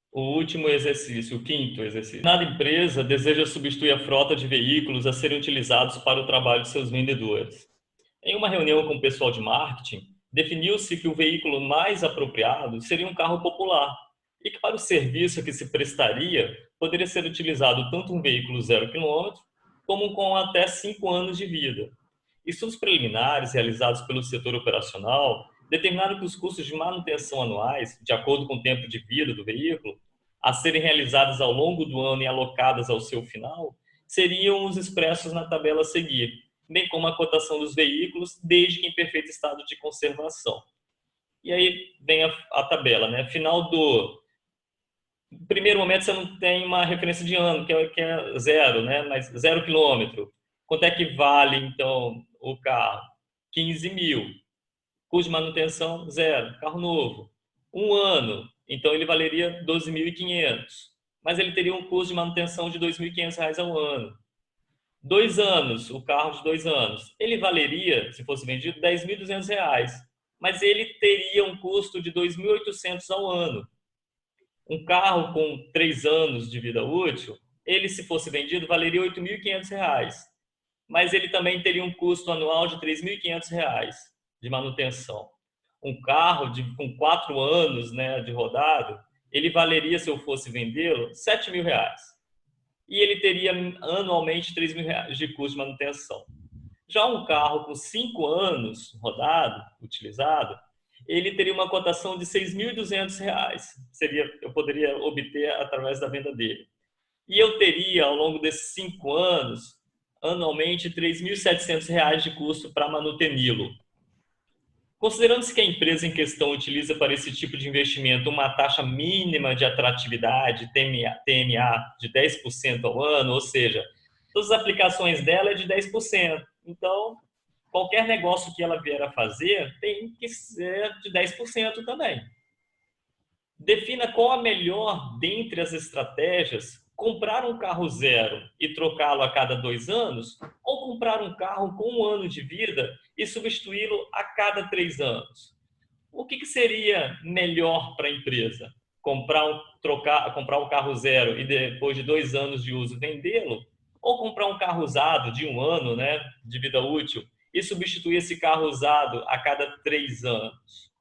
o último exercício, o quinto exercício. Cada empresa deseja substituir a frota de veículos a serem utilizados para o trabalho de seus vendedores. Em uma reunião com o pessoal de marketing, definiu-se que o veículo mais apropriado seria um carro popular e que para o serviço que se prestaria poderia ser utilizado tanto um veículo 0 km como um com até 5 anos de vida. Estudos preliminares realizados pelo setor operacional determinaram que os custos de manutenção anuais, de acordo com o tempo de vida do veículo, a serem realizadas ao longo do ano e alocadas ao seu final, seriam os expressos na tabela a seguir, bem como a cotação dos veículos, desde que em perfeito estado de conservação. E aí vem a tabela, né? Final do primeiro momento você não tem uma referência de ano, que é 0, né? Mas 0 quilômetro. Quanto é que vale, então, o carro? 15 mil. Custo de manutenção, 0. Carro novo. 1 ano, então ele valeria 12.500. Mas ele teria um custo de manutenção de R$ 2.500 ao ano. 2 anos, o carro de 2 anos, ele valeria, se fosse vendido, R$ 10.200. Mas ele teria um custo de R$ 2.800 ao ano. Um carro com 3 anos de vida útil, ele, se fosse vendido, valeria R$ 8.500. Mas ele também teria um custo anual de R$ 3.500 de manutenção. Um carro com 4 anos, né, de rodado, ele valeria, se eu fosse vendê-lo, R$ 7.000. E ele teria anualmente R$ 3.000 de custo de manutenção. Já um carro com 5 anos rodado, utilizado, ele teria uma cotação de R$ 6.200. Eu poderia obter através da venda dele. E eu teria, ao longo desses 5 anos, anualmente R$ 3.700 de custo para manuteni-lo. Considerando-se que a empresa em questão utiliza para esse tipo de investimento uma taxa mínima de atratividade, TMA, de 10% ao ano, ou seja, todas as aplicações dela é de 10%. Então, qualquer negócio que ela vier a fazer tem que ser de 10% também. Defina qual a melhor dentre as estratégias: comprar um carro zero e trocá-lo a cada 2 anos, ou comprar um carro com 1 ano de vida e substituí-lo a cada 3 anos. O que seria melhor para a empresa? Comprar um carro zero e depois de 2 anos de uso vendê-lo? Ou comprar um carro usado de 1 ano, né, de vida útil e substituir esse carro usado a cada 3 anos?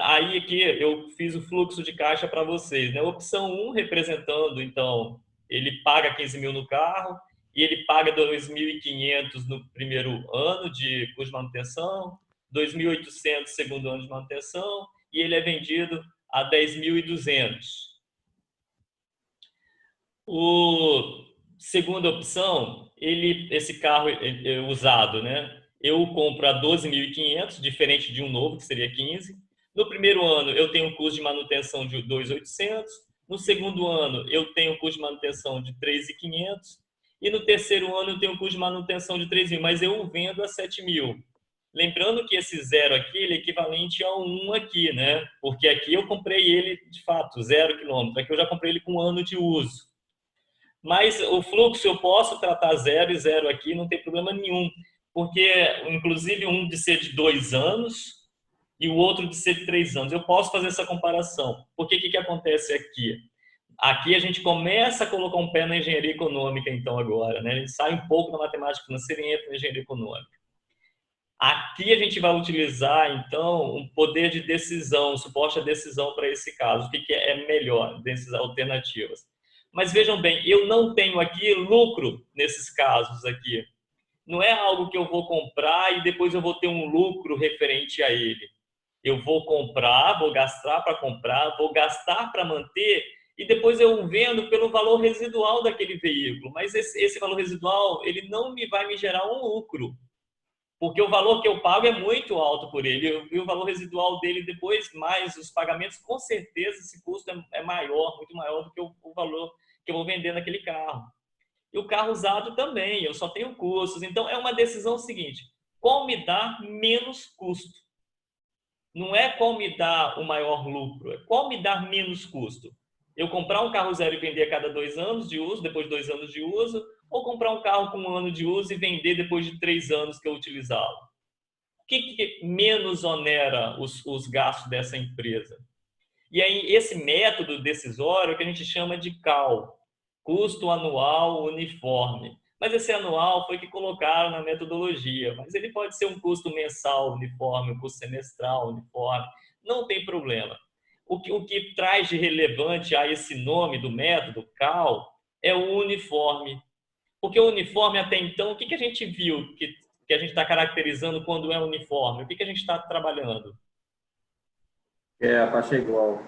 Aí aqui eu fiz o fluxo de caixa para vocês, né? Opção 1 representando, então, ele paga 15 mil no carro e ele paga 2.500 no primeiro ano de custo de manutenção, 2.800 segundo ano de manutenção e ele é vendido a 10.200. Segunda opção, esse carro usado, né? Eu compro a 12.500, diferente de um novo, que seria 15. No primeiro ano, eu tenho um custo de manutenção de 2.800. No segundo ano, eu tenho um custo de manutenção de 3.500. E no terceiro ano, eu tenho um custo de manutenção de 3.000, mas eu o vendo a 7.000. Lembrando que esse 0 aqui, ele é equivalente a 1 aqui, né? Porque aqui eu comprei ele, de fato, 0 quilômetro. Aqui eu já comprei ele com 1 ano de uso. Mas o fluxo eu posso tratar 0 e 0 aqui, não tem problema nenhum. Porque, inclusive, um de ser de 2 anos e o outro de ser de 3 anos. Eu posso fazer essa comparação. Porque o que acontece aqui? Aqui a gente começa a colocar um pé na engenharia econômica, então, agora, né? A gente sai um pouco da matemática financeira e entra na engenharia econômica. Aqui a gente vai utilizar, então, um poder de decisão, suporte à decisão para esse caso. O que é melhor dessas alternativas? Mas vejam bem, eu não tenho aqui lucro nesses casos aqui. Não é algo que eu vou comprar e depois eu vou ter um lucro referente a ele. Eu vou comprar, vou gastar para comprar, vou gastar para manter e depois eu vendo pelo valor residual daquele veículo. Mas esse valor residual, ele não vai me gerar um lucro. Porque o valor que eu pago é muito alto por ele. E o valor residual dele, depois mais os pagamentos, com certeza esse custo é maior, muito maior do que o valor que eu vou vender naquele carro. E o carro usado também, eu só tenho custos. Então, é uma decisão seguinte: qual me dá menos custo? Não é qual me dá o maior lucro, é qual me dá menos custo. Eu comprar um carro zero e vender a cada 2 anos de uso, depois de 2 anos de uso, ou comprar um carro com 1 ano de uso e vender depois de 3 anos que eu utilizá-lo? O que menos onera os gastos dessa empresa? E aí, esse método decisório é o que a gente chama de CAU, custo anual uniforme. Mas esse anual foi que colocaram na metodologia, mas ele pode ser um custo mensal uniforme, um custo semestral uniforme, não tem problema. O que traz de relevante a esse nome do método, CAU, é o uniforme. Porque o uniforme, até então, o que a gente viu que a gente está caracterizando quando é uniforme? O que a gente está trabalhando? A taxa é igual.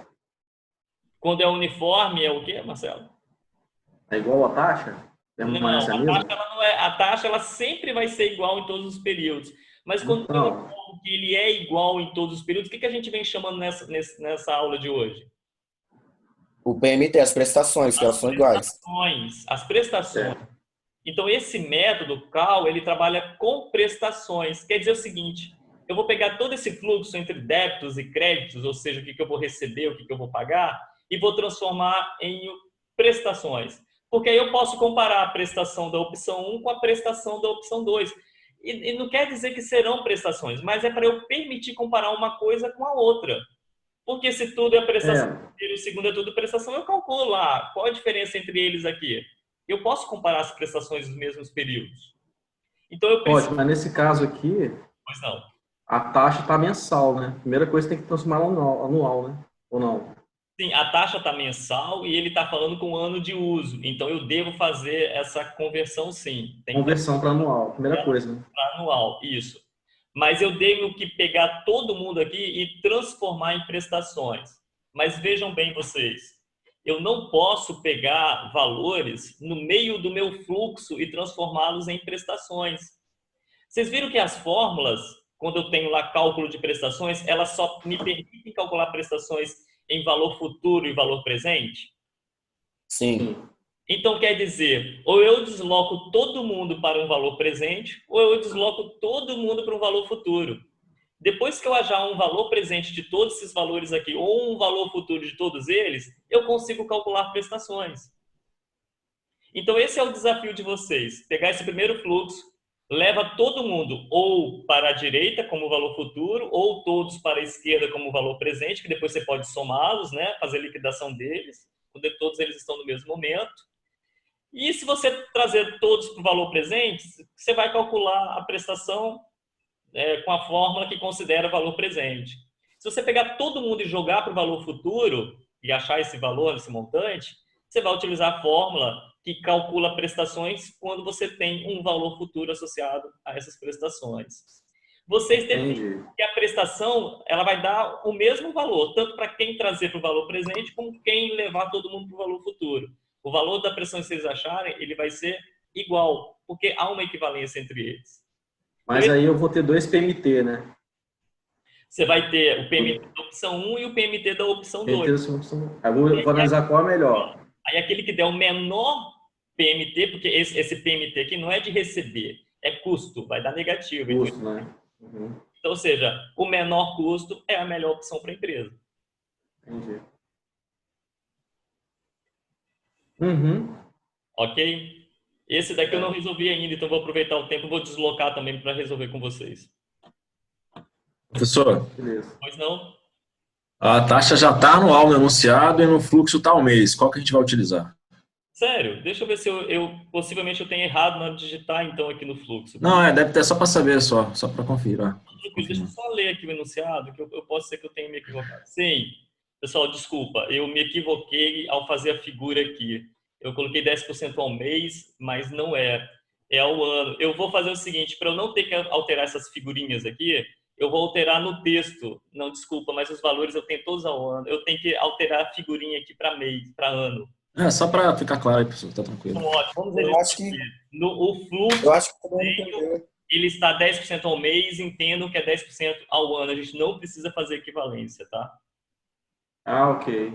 Quando é uniforme, é o quê, Marcelo? É igual a taxa? Não, a taxa ela sempre vai ser igual em todos os períodos. Mas quando tem um uniforme que ele é igual em todos os períodos, o que a gente vem chamando nessa aula de hoje? O PMT, as prestações, que elas são iguais. As prestações. Então, esse método CAU, ele trabalha com prestações. Quer dizer o seguinte: eu vou pegar todo esse fluxo entre débitos e créditos, ou seja, o que eu vou receber, o que eu vou pagar, e vou transformar em prestações. Porque aí eu posso comparar a prestação da opção 1 com a prestação da opção 2. E não quer dizer que serão prestações, mas é para eu permitir comparar uma coisa com a outra. Porque se tudo é prestação, e o segundo é tudo prestação, eu calculo lá qual a diferença entre eles aqui. Eu posso comparar as prestações dos mesmos períodos. Então eu preciso... Pode, mas nesse caso aqui, pois não. A taxa está mensal, né? Primeira coisa, tem que transformar anual, né? Ou não? Sim, a taxa está mensal e ele está falando com ano de uso. Então, eu devo fazer essa conversão, sim. Conversão para anual, primeira coisa, né? Para anual, isso. Mas eu devo que pegar todo mundo aqui e transformar em prestações. Mas vejam bem vocês, eu não posso pegar valores no meio do meu fluxo e transformá-los em prestações. Vocês viram que as fórmulas, quando eu tenho lá cálculo de prestações, elas só me permitem calcular prestações em valor futuro e valor presente? Sim. Então, quer dizer, ou eu desloco todo mundo para um valor presente, ou eu desloco todo mundo para um valor futuro. Depois que eu achar um valor presente de todos esses valores aqui, ou um valor futuro de todos eles, eu consigo calcular prestações. Então, esse é o desafio de vocês. Pegar esse primeiro fluxo, leva todo mundo ou para a direita como valor futuro, ou todos para a esquerda como valor presente, que depois você pode somá-los, né? Fazer a liquidação deles, quando todos eles estão no mesmo momento. E se você trazer todos para o valor presente, você vai calcular a prestação com a fórmula que considera o valor presente. Se Se você pegar todo mundo e jogar para o valor futuro e achar esse valor, esse montante, você vai utilizar a fórmula que calcula prestações quando você tem um valor futuro associado a essas prestações. Vocês definem que a prestação ela vai dar o mesmo valor, tanto para quem trazer para o valor presente, como quem levar todo mundo para o valor futuro. O valor da prestação que vocês acharem, ele vai ser igual, porque há uma equivalência entre eles. Mas aí eu vou ter 2 PMT, né? Você vai ter o PMT da opção 1 e o PMT da opção 2. Eu vou analisar qual é melhor. Aí aquele que der o menor PMT, porque esse PMT aqui não é de receber, é custo, vai dar negativo. Custo, né? Uhum. Então, ou seja, o menor custo é a melhor opção para a empresa. Entendi. Uhum. Ok? Esse daqui eu não resolvi ainda, então vou aproveitar o tempo e vou deslocar também para resolver com vocês. Professor, Beleza. Pois não? a taxa já está anual no enunciado e no fluxo está ao mês. Qual que a gente vai utilizar? Sério, deixa eu ver se possivelmente eu tenho errado na digitar então aqui no fluxo. Não, deve ter só para saber, só para conferir. Deixa eu só ler aqui o enunciado, que eu posso ser que eu tenha me equivocado. Sim, pessoal, desculpa, eu me equivoquei ao fazer a figura aqui. Eu coloquei 10% ao mês, mas não é. É ao ano. Eu vou fazer o seguinte, para eu não ter que alterar essas figurinhas aqui, eu vou alterar no texto. Não, desculpa, mas os valores eu tenho todos ao ano. Eu tenho que alterar a figurinha aqui para mês, para ano. Só para ficar claro aí, pessoal, tá tranquilo. Então, ótimo. Vamos ver. Eu acho que... O fluxo, Eu acho que todo mundo entendeu. ele está 10% ao mês, entendam que é 10% ao ano. A gente não precisa fazer equivalência, tá? Ah, ok.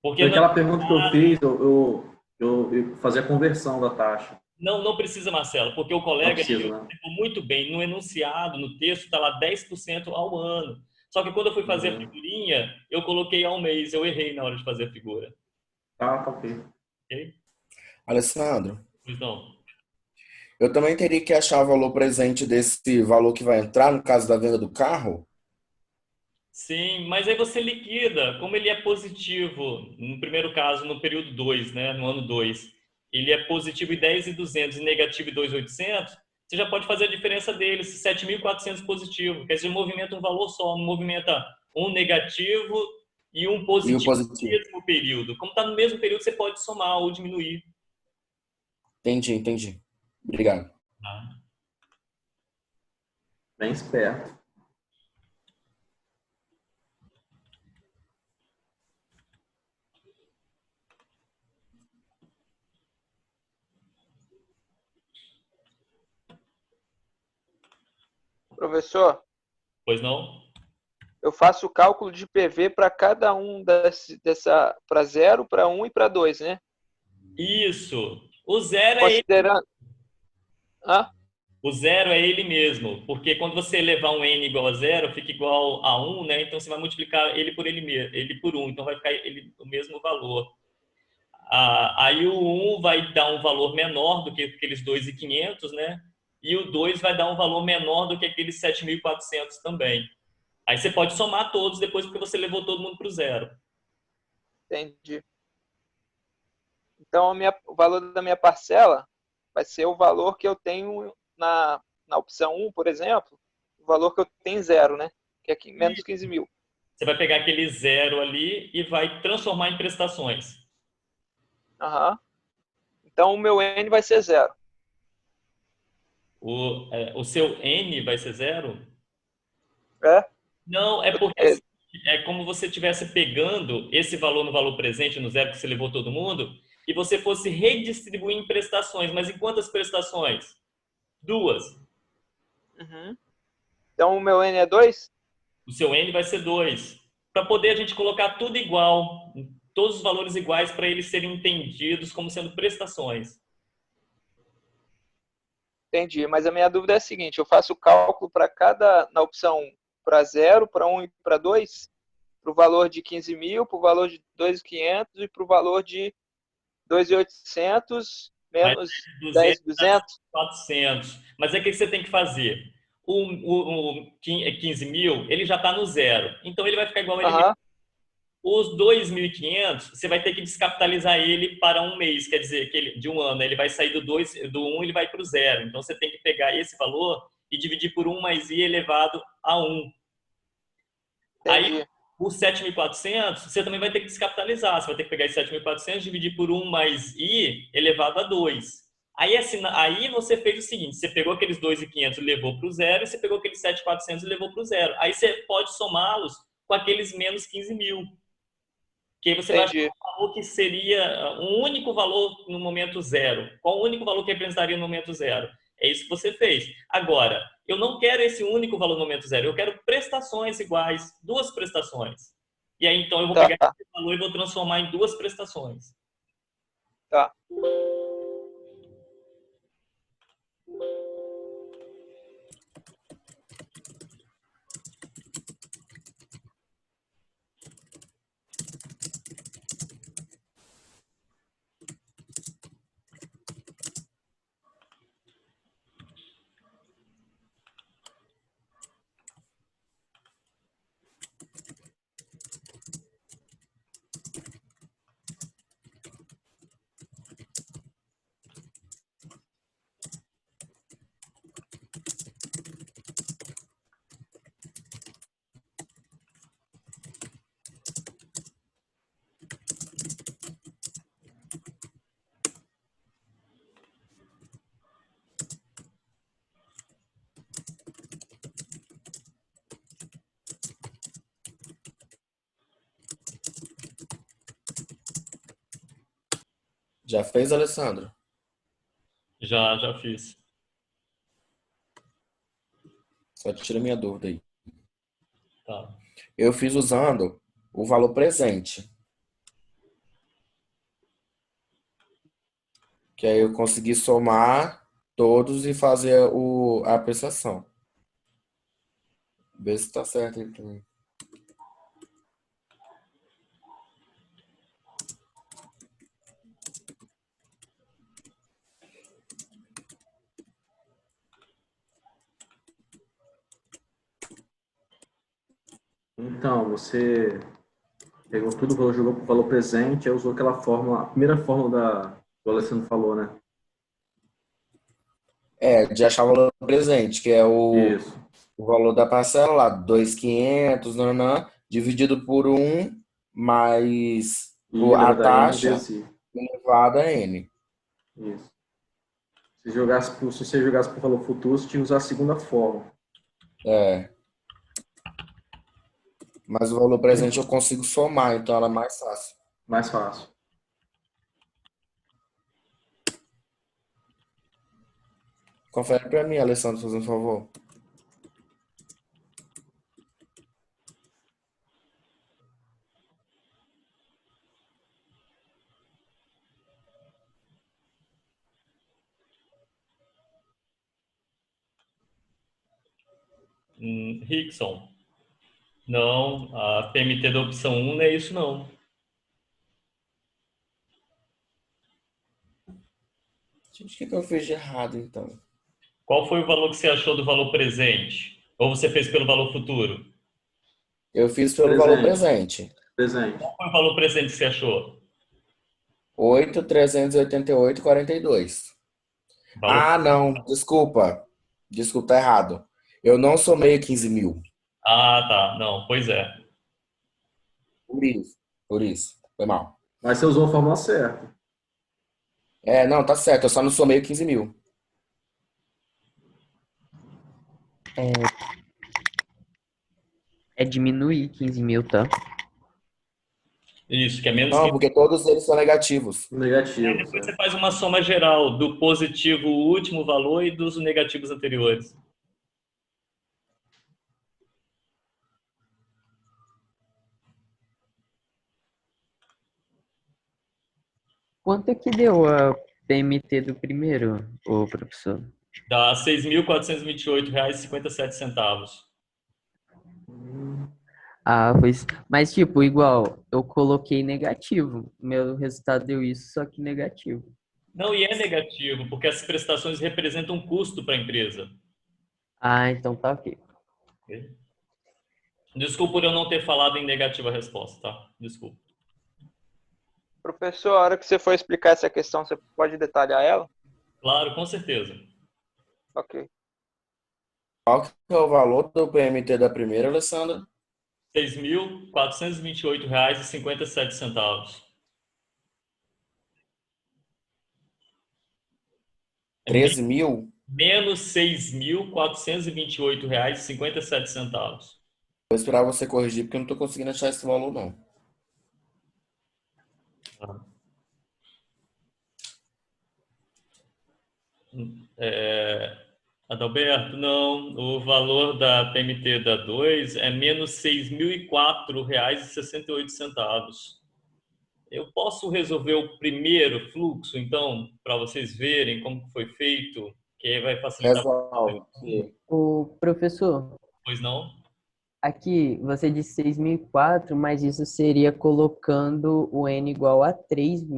Porque Aquela pergunta que eu fiz, eu fazer a conversão da taxa. Não precisa, Marcelo, porque o colega precisa, né? explicou muito bem. No enunciado, no texto, está lá 10% ao ano. Só que quando eu fui fazer a figurinha, eu coloquei ao mês. Eu errei na hora de fazer a figura. Tá ok. Ok? Alessandro, Pois não. eu também teria que achar o valor presente desse valor que vai entrar no caso da venda do carro? Sim, mas aí você liquida. Como ele é positivo, no primeiro caso, no período 2, né, no ano 2, ele é positivo em 10.200 e negativo em 2.800, você já pode fazer a diferença deles, 7.400 positivo. Quer dizer, movimenta um valor só, não movimenta um negativo e um positivo no mesmo período. Como está no mesmo período, você pode somar ou diminuir. Entendi. Obrigado. Bem esperto. Professor, Pois não? eu faço o cálculo de PV para cada um para 0, para 1 e para 2, né? Isso. O zero é ele. Considerando... O zero é ele mesmo, porque quando você levar um n igual a zero, fica igual a 1, né? Então você vai multiplicar ele por ele mesmo, ele por 1, então vai ficar o mesmo valor. Aí o 1 vai dar um valor menor do que aqueles 2.500, né? E o 2 vai dar um valor menor do que aqueles 7.400 também. Aí você pode somar todos depois, porque você levou todo mundo para o zero. Entendi. Então, o valor da minha parcela vai ser o valor que eu tenho na opção 1, por exemplo, o valor que eu tenho em 0, né? Que é menos 15 mil. Você vai pegar aquele zero ali e vai transformar em prestações. Então, o meu N vai ser 0. O seu N vai ser 0? É? Não, é porque é como você estivesse pegando esse valor no valor presente, no zero que você levou todo mundo, e você fosse redistribuir em prestações. Mas em quantas prestações? 2. Então, o meu N é 2? O seu N vai ser 2. Para poder a gente colocar tudo igual, todos os valores iguais, para eles serem entendidos como sendo prestações. Entendi, mas a minha dúvida é a seguinte, eu faço o cálculo para na opção para 0, para 1 e para 2, para o valor de 15 mil, para o valor de 2.500 e para o valor de 2.800 menos 10.200. 400. Mas aí o que você tem que fazer? O 15 mil, ele já está no zero. Então ele vai ficar igual a ele mesmo. Os 2.500, você vai ter que descapitalizar ele para um mês, quer dizer, que de um ano, ele vai sair do 1, ele vai para o 0. Então você tem que pegar esse valor e dividir por 1 mais i elevado a 1. Aí, os 7.400, você também vai ter que descapitalizar. Você vai ter que pegar esses 7.400, dividir por 1 mais I elevado a 2. Aí, aí você fez o seguinte, você pegou aqueles 2.500 e levou para o zero, e você pegou aqueles 7.400 e levou para o zero. Aí você pode somá-los com aqueles menos 15.000. Que aí você vai achar um valor que seria um único valor no momento zero. Qual o único valor que representaria no momento zero? É isso que você fez. Agora, eu não quero esse único valor no momento zero, eu quero prestações iguais, 2 prestações. E aí, então, eu vou pegar esse valor e vou transformar em 2 prestações. Tá. Já fez, Alessandro? Já fiz. Só tira minha dúvida aí. Tá. Eu fiz usando o valor presente. Que aí eu consegui somar todos e fazer a prestação. Vê se tá certo aí também. Então, você pegou tudo, jogou para o valor presente, aí usou aquela fórmula, a primeira fórmula do Alessandro falou, né? De achar o valor presente, que é Isso. o valor da parcela lá, 2.500, dividido por 1 mais E a elevado a N taxa vezes I. elevada a N. Isso. Se você jogasse para o valor futuro, você tinha que usar a segunda fórmula. Mas o valor presente eu consigo somar, então ela é mais fácil. Mais fácil. Confere para mim, Alessandro, fazendo um favor. Rickson. Não, a PMT da opção 1 não é isso, não. Gente, o que eu fiz de errado, então? Qual foi o valor que você achou do valor presente? Ou você fez pelo valor futuro? Eu fiz pelo valor presente. Presente. Qual foi o valor presente que você achou? 8.388,42. Valor... Ah, não, desculpa. Desculpa, tá errado. Eu não somei 15.000. Ah, tá. Não, pois é. Por isso. Foi mal. Mas você usou a fórmula certa. Não, tá certo. Eu só não somei 15.000. É diminuir 15.000, tá? Isso, que é menos Não, 15. porque todos eles são negativos. Negativo. Depois você faz uma soma geral do positivo último valor e dos negativos anteriores. Quanto é que deu a PMT do primeiro, ô professor? Dá R$ 6.428,57. Ah, pois. Mas, tipo, igual, eu coloquei negativo. Meu resultado deu isso, só que negativo. Não, e é negativo, porque essas prestações representam um custo para a empresa. Ah, então tá ok. Desculpa por eu não ter falado em negativa a resposta, tá? Desculpa. Professor, a hora que você for explicar essa questão, você pode detalhar ela? Claro, com certeza. Ok. Qual que é o valor do PMT da primeira, Alessandro? R$ 6.428,57. 13 mil? Menos R$ 6.428,57. Vou esperar você corrigir, porque eu não estou conseguindo achar esse valor, não. Adalberto, não. O valor da PMT da 2 é menos R$ 6.004,68. Eu posso resolver o primeiro fluxo, então, para vocês verem como foi feito, que aí vai facilitar. Resolve. O professor, Pois não? aqui você disse 6.004, mas isso seria colocando o N igual a 3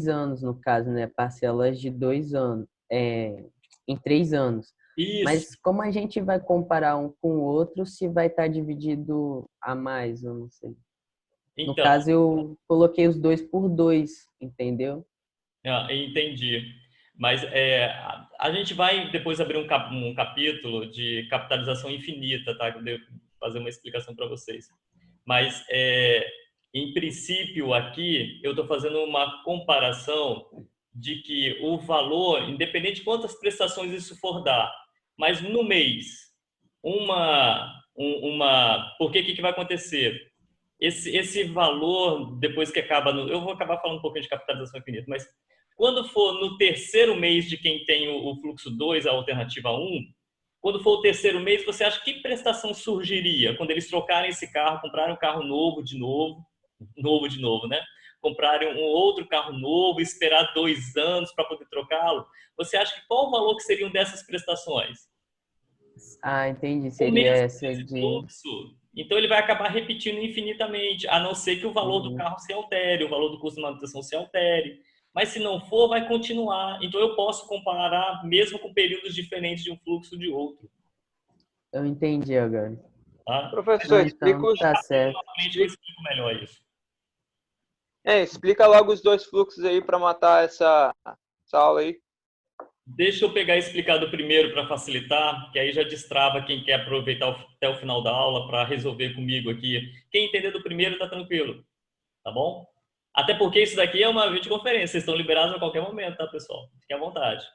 anos, no caso, né? Parcelas de 2 anos, em 3 anos. Isso. Mas como a gente vai comparar um com o outro, se vai estar dividido a mais, eu não sei. No Então, caso, eu coloquei os 2 por 2, entendeu? entendi. Mas a gente vai depois abrir um capítulo de capitalização infinita, tá? Eu devo fazer uma explicação para vocês. Mas, em princípio, aqui, eu estou fazendo uma comparação de que o valor, independente de quantas prestações isso for dar, mas no mês, porque o que vai acontecer? Esse valor, depois que acaba, eu vou acabar falando um pouquinho de capitalização infinita, mas quando for no terceiro mês de quem tem o fluxo 2, a alternativa 1, quando for o terceiro mês, você acha que prestação surgiria quando eles trocarem esse carro, comprarem um carro novo de novo, né? Comprarem um outro carro novo, esperar 2 anos para poder trocá-lo? Você acha que qual o valor que seriam dessas prestações? Ah, entendi. O Seria mesmo essa esse de... fluxo. Então ele vai acabar repetindo infinitamente, a não ser que o valor do carro se altere, o valor do custo de manutenção se altere. Mas se não for, vai continuar. Então eu posso comparar mesmo com períodos diferentes de um fluxo de outro. Eu entendi agora. Tá? Professor, Não, explica então, os... tá certo. Eu explico melhor isso. explica logo os 2 fluxos aí para matar essa aula aí. Deixa eu pegar e explicar do primeiro para facilitar, que aí já destrava quem quer aproveitar até o final da aula para resolver comigo aqui. Quem entender do primeiro está tranquilo, tá bom? Até porque isso daqui é uma videoconferência, vocês estão liberados a qualquer momento, tá, pessoal? Fiquem à vontade.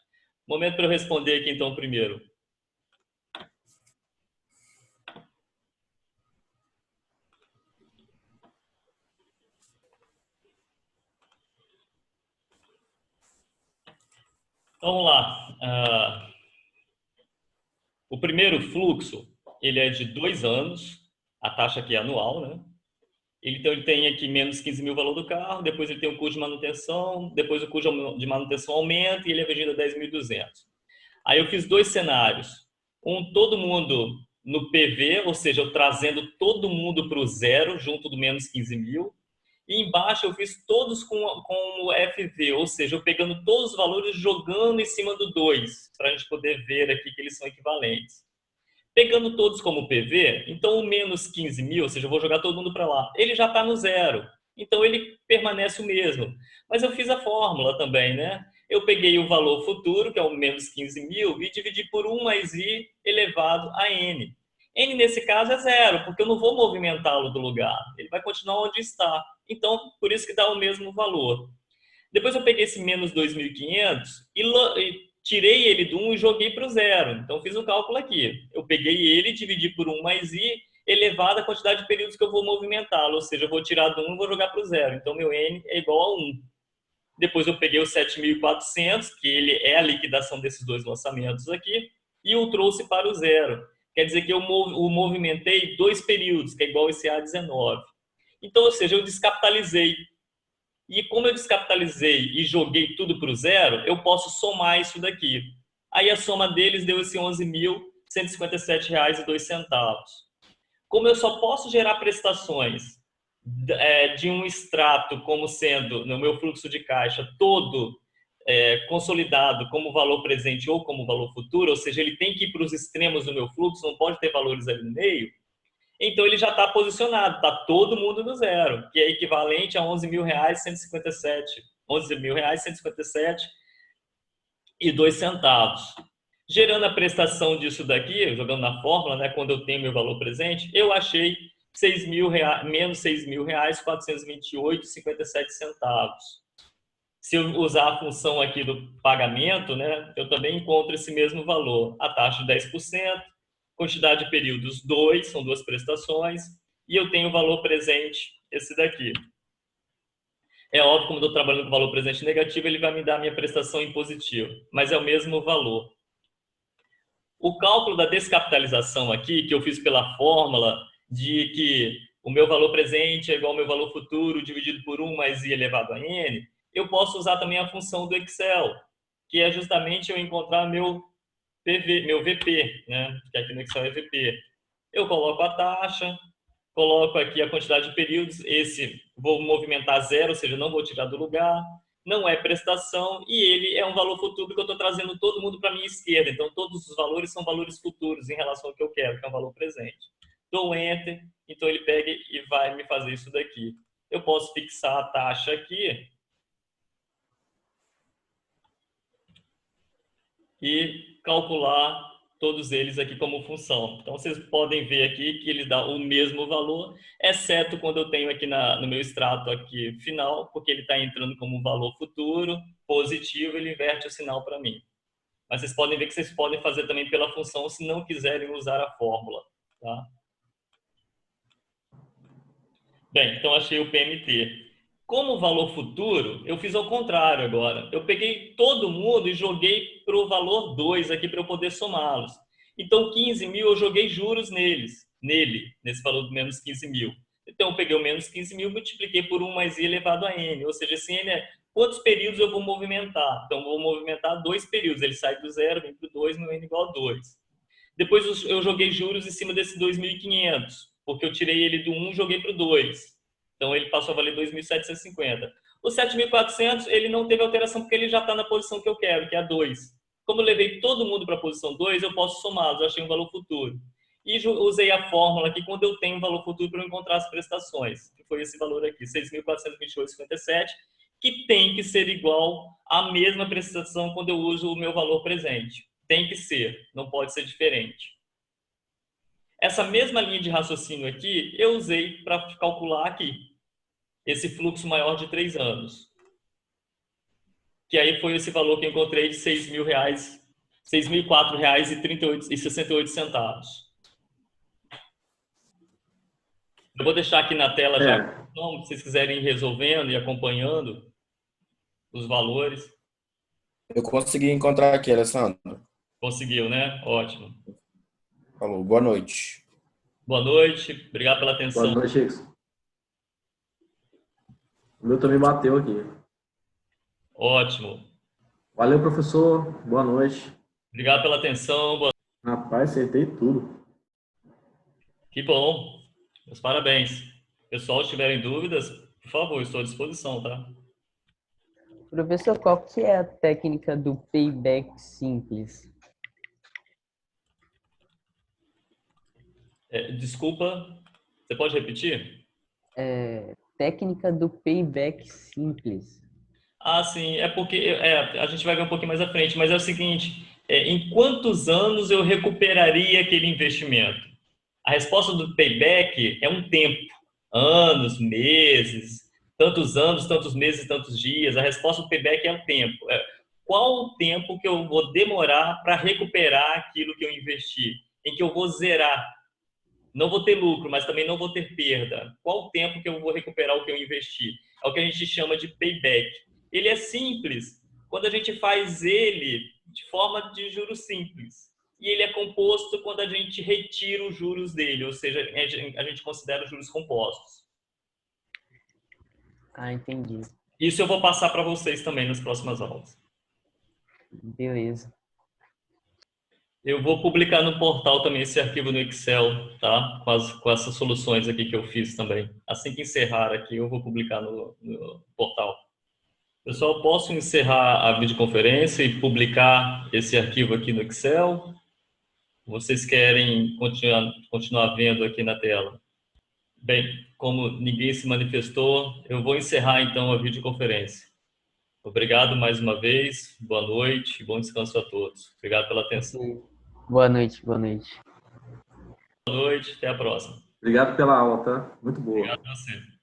Momento para eu responder aqui, então, primeiro. Então, vamos lá. O primeiro fluxo, ele é de 2 anos, a taxa aqui é anual, né? Então, ele tem aqui menos 15 mil o valor do carro, depois ele tem o custo de manutenção, depois o custo de manutenção aumenta e ele é vendido a 10.200. Aí eu fiz 2 cenários. Todo mundo no PV, ou seja, eu trazendo todo mundo para o zero, junto do menos 15 mil. E embaixo eu fiz todos com o FV, ou seja, eu pegando todos os valores jogando em cima do 2, para a gente poder ver aqui que eles são equivalentes. Pegando todos como PV, então o menos 15 mil, ou seja, eu vou jogar todo mundo para lá, ele já está no zero. Então ele permanece o mesmo. Mas eu fiz a fórmula também, né? Eu peguei o valor futuro, que é o menos 15 mil, e dividi por 1 mais i elevado a n. N, nesse caso, é zero, porque eu não vou movimentá-lo do lugar. Ele vai continuar onde está. Então, por isso que dá o mesmo valor. Depois eu peguei esse menos 2.500 e tirei ele do 1 e joguei para o zero. Então, fiz um cálculo aqui. Eu peguei ele, dividi por 1 mais i, elevado à quantidade de períodos que eu vou movimentá-lo. Ou seja, eu vou tirar do 1 e vou jogar para o zero. Então, meu n é igual a 1. Depois eu peguei o 7.400, que ele é a liquidação desses 2 lançamentos aqui, e eu trouxe para o zero. Quer dizer que eu movimentei 2 períodos, que é igual a esse A19. Então, ou seja, eu descapitalizei. E como eu descapitalizei e joguei tudo para o zero, eu posso somar isso daqui. Aí a soma deles deu esse R$ 11.157,02. Como eu só posso gerar prestações de um extrato como sendo, no meu fluxo de caixa, todo consolidado como valor presente ou como valor futuro, ou seja, ele tem que ir para os extremos do meu fluxo, não pode ter valores ali no meio, então ele já está posicionado, está todo mundo no zero, que é equivalente a R$ 11.157,02. Gerando a prestação disso daqui, jogando na fórmula, né, quando eu tenho meu valor presente, eu achei menos R$ 6.000, R$ 428,57. Se eu usar a função aqui do pagamento, né, eu também encontro esse mesmo valor. A taxa de 10%, quantidade de períodos 2, são 2 prestações, e eu tenho o valor presente, esse daqui. É óbvio, como eu estou trabalhando com valor presente negativo, ele vai me dar a minha prestação em positivo, mas é o mesmo valor. O cálculo da descapitalização aqui, que eu fiz pela fórmula de que o meu valor presente é igual ao meu valor futuro dividido por 1 mais I elevado a N, eu posso usar também a função do Excel, que é justamente eu encontrar meu VP, né? Que aqui no Excel é VP. Eu coloco a taxa, coloco aqui a quantidade de períodos, esse vou movimentar 0, ou seja, não vou tirar do lugar, não é prestação, e ele é um valor futuro que eu estou trazendo todo mundo para a minha esquerda, então todos os valores são valores futuros em relação ao que eu quero, que é um valor presente. Dou Enter, então ele pega e vai me fazer isso daqui. Eu posso fixar a taxa aqui, e calcular todos eles aqui como função. Então, vocês podem ver aqui que ele dá o mesmo valor, exceto quando eu tenho aqui no meu extrato aqui final, porque ele está entrando como um valor futuro, positivo, ele inverte o sinal para mim. Mas vocês podem ver que vocês podem fazer também pela função se não quiserem usar a fórmula. Tá? Bem, então achei o PMT. Como valor futuro, eu fiz ao contrário agora. Eu peguei todo mundo e joguei para o valor 2 aqui para eu poder somá-los. Então, 15.000 eu joguei juros nesse valor do menos 15.000. Então, eu peguei o menos 15.000 e multipliquei por 1 mais I elevado a N. Ou seja, esse N é quantos períodos eu vou movimentar. Então, eu vou movimentar 2 períodos. Ele sai do 0, vem para o 2, meu N igual a 2. Depois, eu joguei juros em cima desse 2.500, porque eu tirei ele do 1 e joguei para o 2. Então, ele passou a valer 2.750. O 7.400, ele não teve alteração, porque ele já está na posição que eu quero, que é a 2. Como eu levei todo mundo para a posição 2, eu posso somá-los, eu achei um valor futuro. E usei a fórmula aqui, quando eu tenho um valor futuro, para eu encontrar as prestações, que foi esse valor aqui, 6.428,57, que tem que ser igual à mesma prestação quando eu uso o meu valor presente. Tem que ser, não pode ser diferente. Essa mesma linha de raciocínio aqui, eu usei para calcular aqui, esse fluxo maior de 3 anos. Que aí foi esse valor que eu encontrei de R$ 6.004,68. Eu vou deixar aqui na tela já, então, se vocês quiserem ir resolvendo e acompanhando os valores. Eu consegui encontrar aqui, Alessandro. Conseguiu, né? Ótimo. Falou, boa noite. Boa noite, obrigado pela atenção. Boa noite, Chico. O meu também bateu aqui. Ótimo. Valeu, professor. Boa noite. Obrigado pela atenção. Rapaz, acertei tudo. Que bom. Meus parabéns. Pessoal, se tiverem dúvidas, por favor, estou à disposição, tá? Professor, qual que é a técnica do payback simples? Desculpa, você pode repetir? Técnica do payback simples. Ah, sim, é porque a gente vai ver um pouquinho mais à frente, mas é o seguinte, em quantos anos eu recuperaria aquele investimento? A resposta do payback é um tempo, anos, meses, tantos meses, tantos dias. A resposta do payback é o tempo. Qual o tempo que eu vou demorar para recuperar aquilo que eu investi? Em que eu vou zerar? Não vou ter lucro, mas também não vou ter perda. Qual o tempo que eu vou recuperar o que eu investi? É o que a gente chama de payback. Ele é simples quando a gente faz ele de forma de juros simples. E ele é composto quando a gente retira os juros dele, ou seja, a gente considera os juros compostos. Ah, entendi. Isso eu vou passar para vocês também nas próximas aulas. Beleza. Eu vou publicar no portal também esse arquivo no Excel, tá? Com essas soluções aqui que eu fiz também. Assim que encerrar aqui, eu vou publicar no portal. Pessoal, posso encerrar a videoconferência e publicar esse arquivo aqui no Excel? Vocês querem continuar vendo aqui na tela? Bem, como ninguém se manifestou, eu vou encerrar então a videoconferência. Obrigado mais uma vez, boa noite e bom descanso a todos. Obrigado pela atenção. Boa noite, boa noite. Boa noite, até a próxima. Obrigado pela aula, tá? Muito boa. Obrigado a você.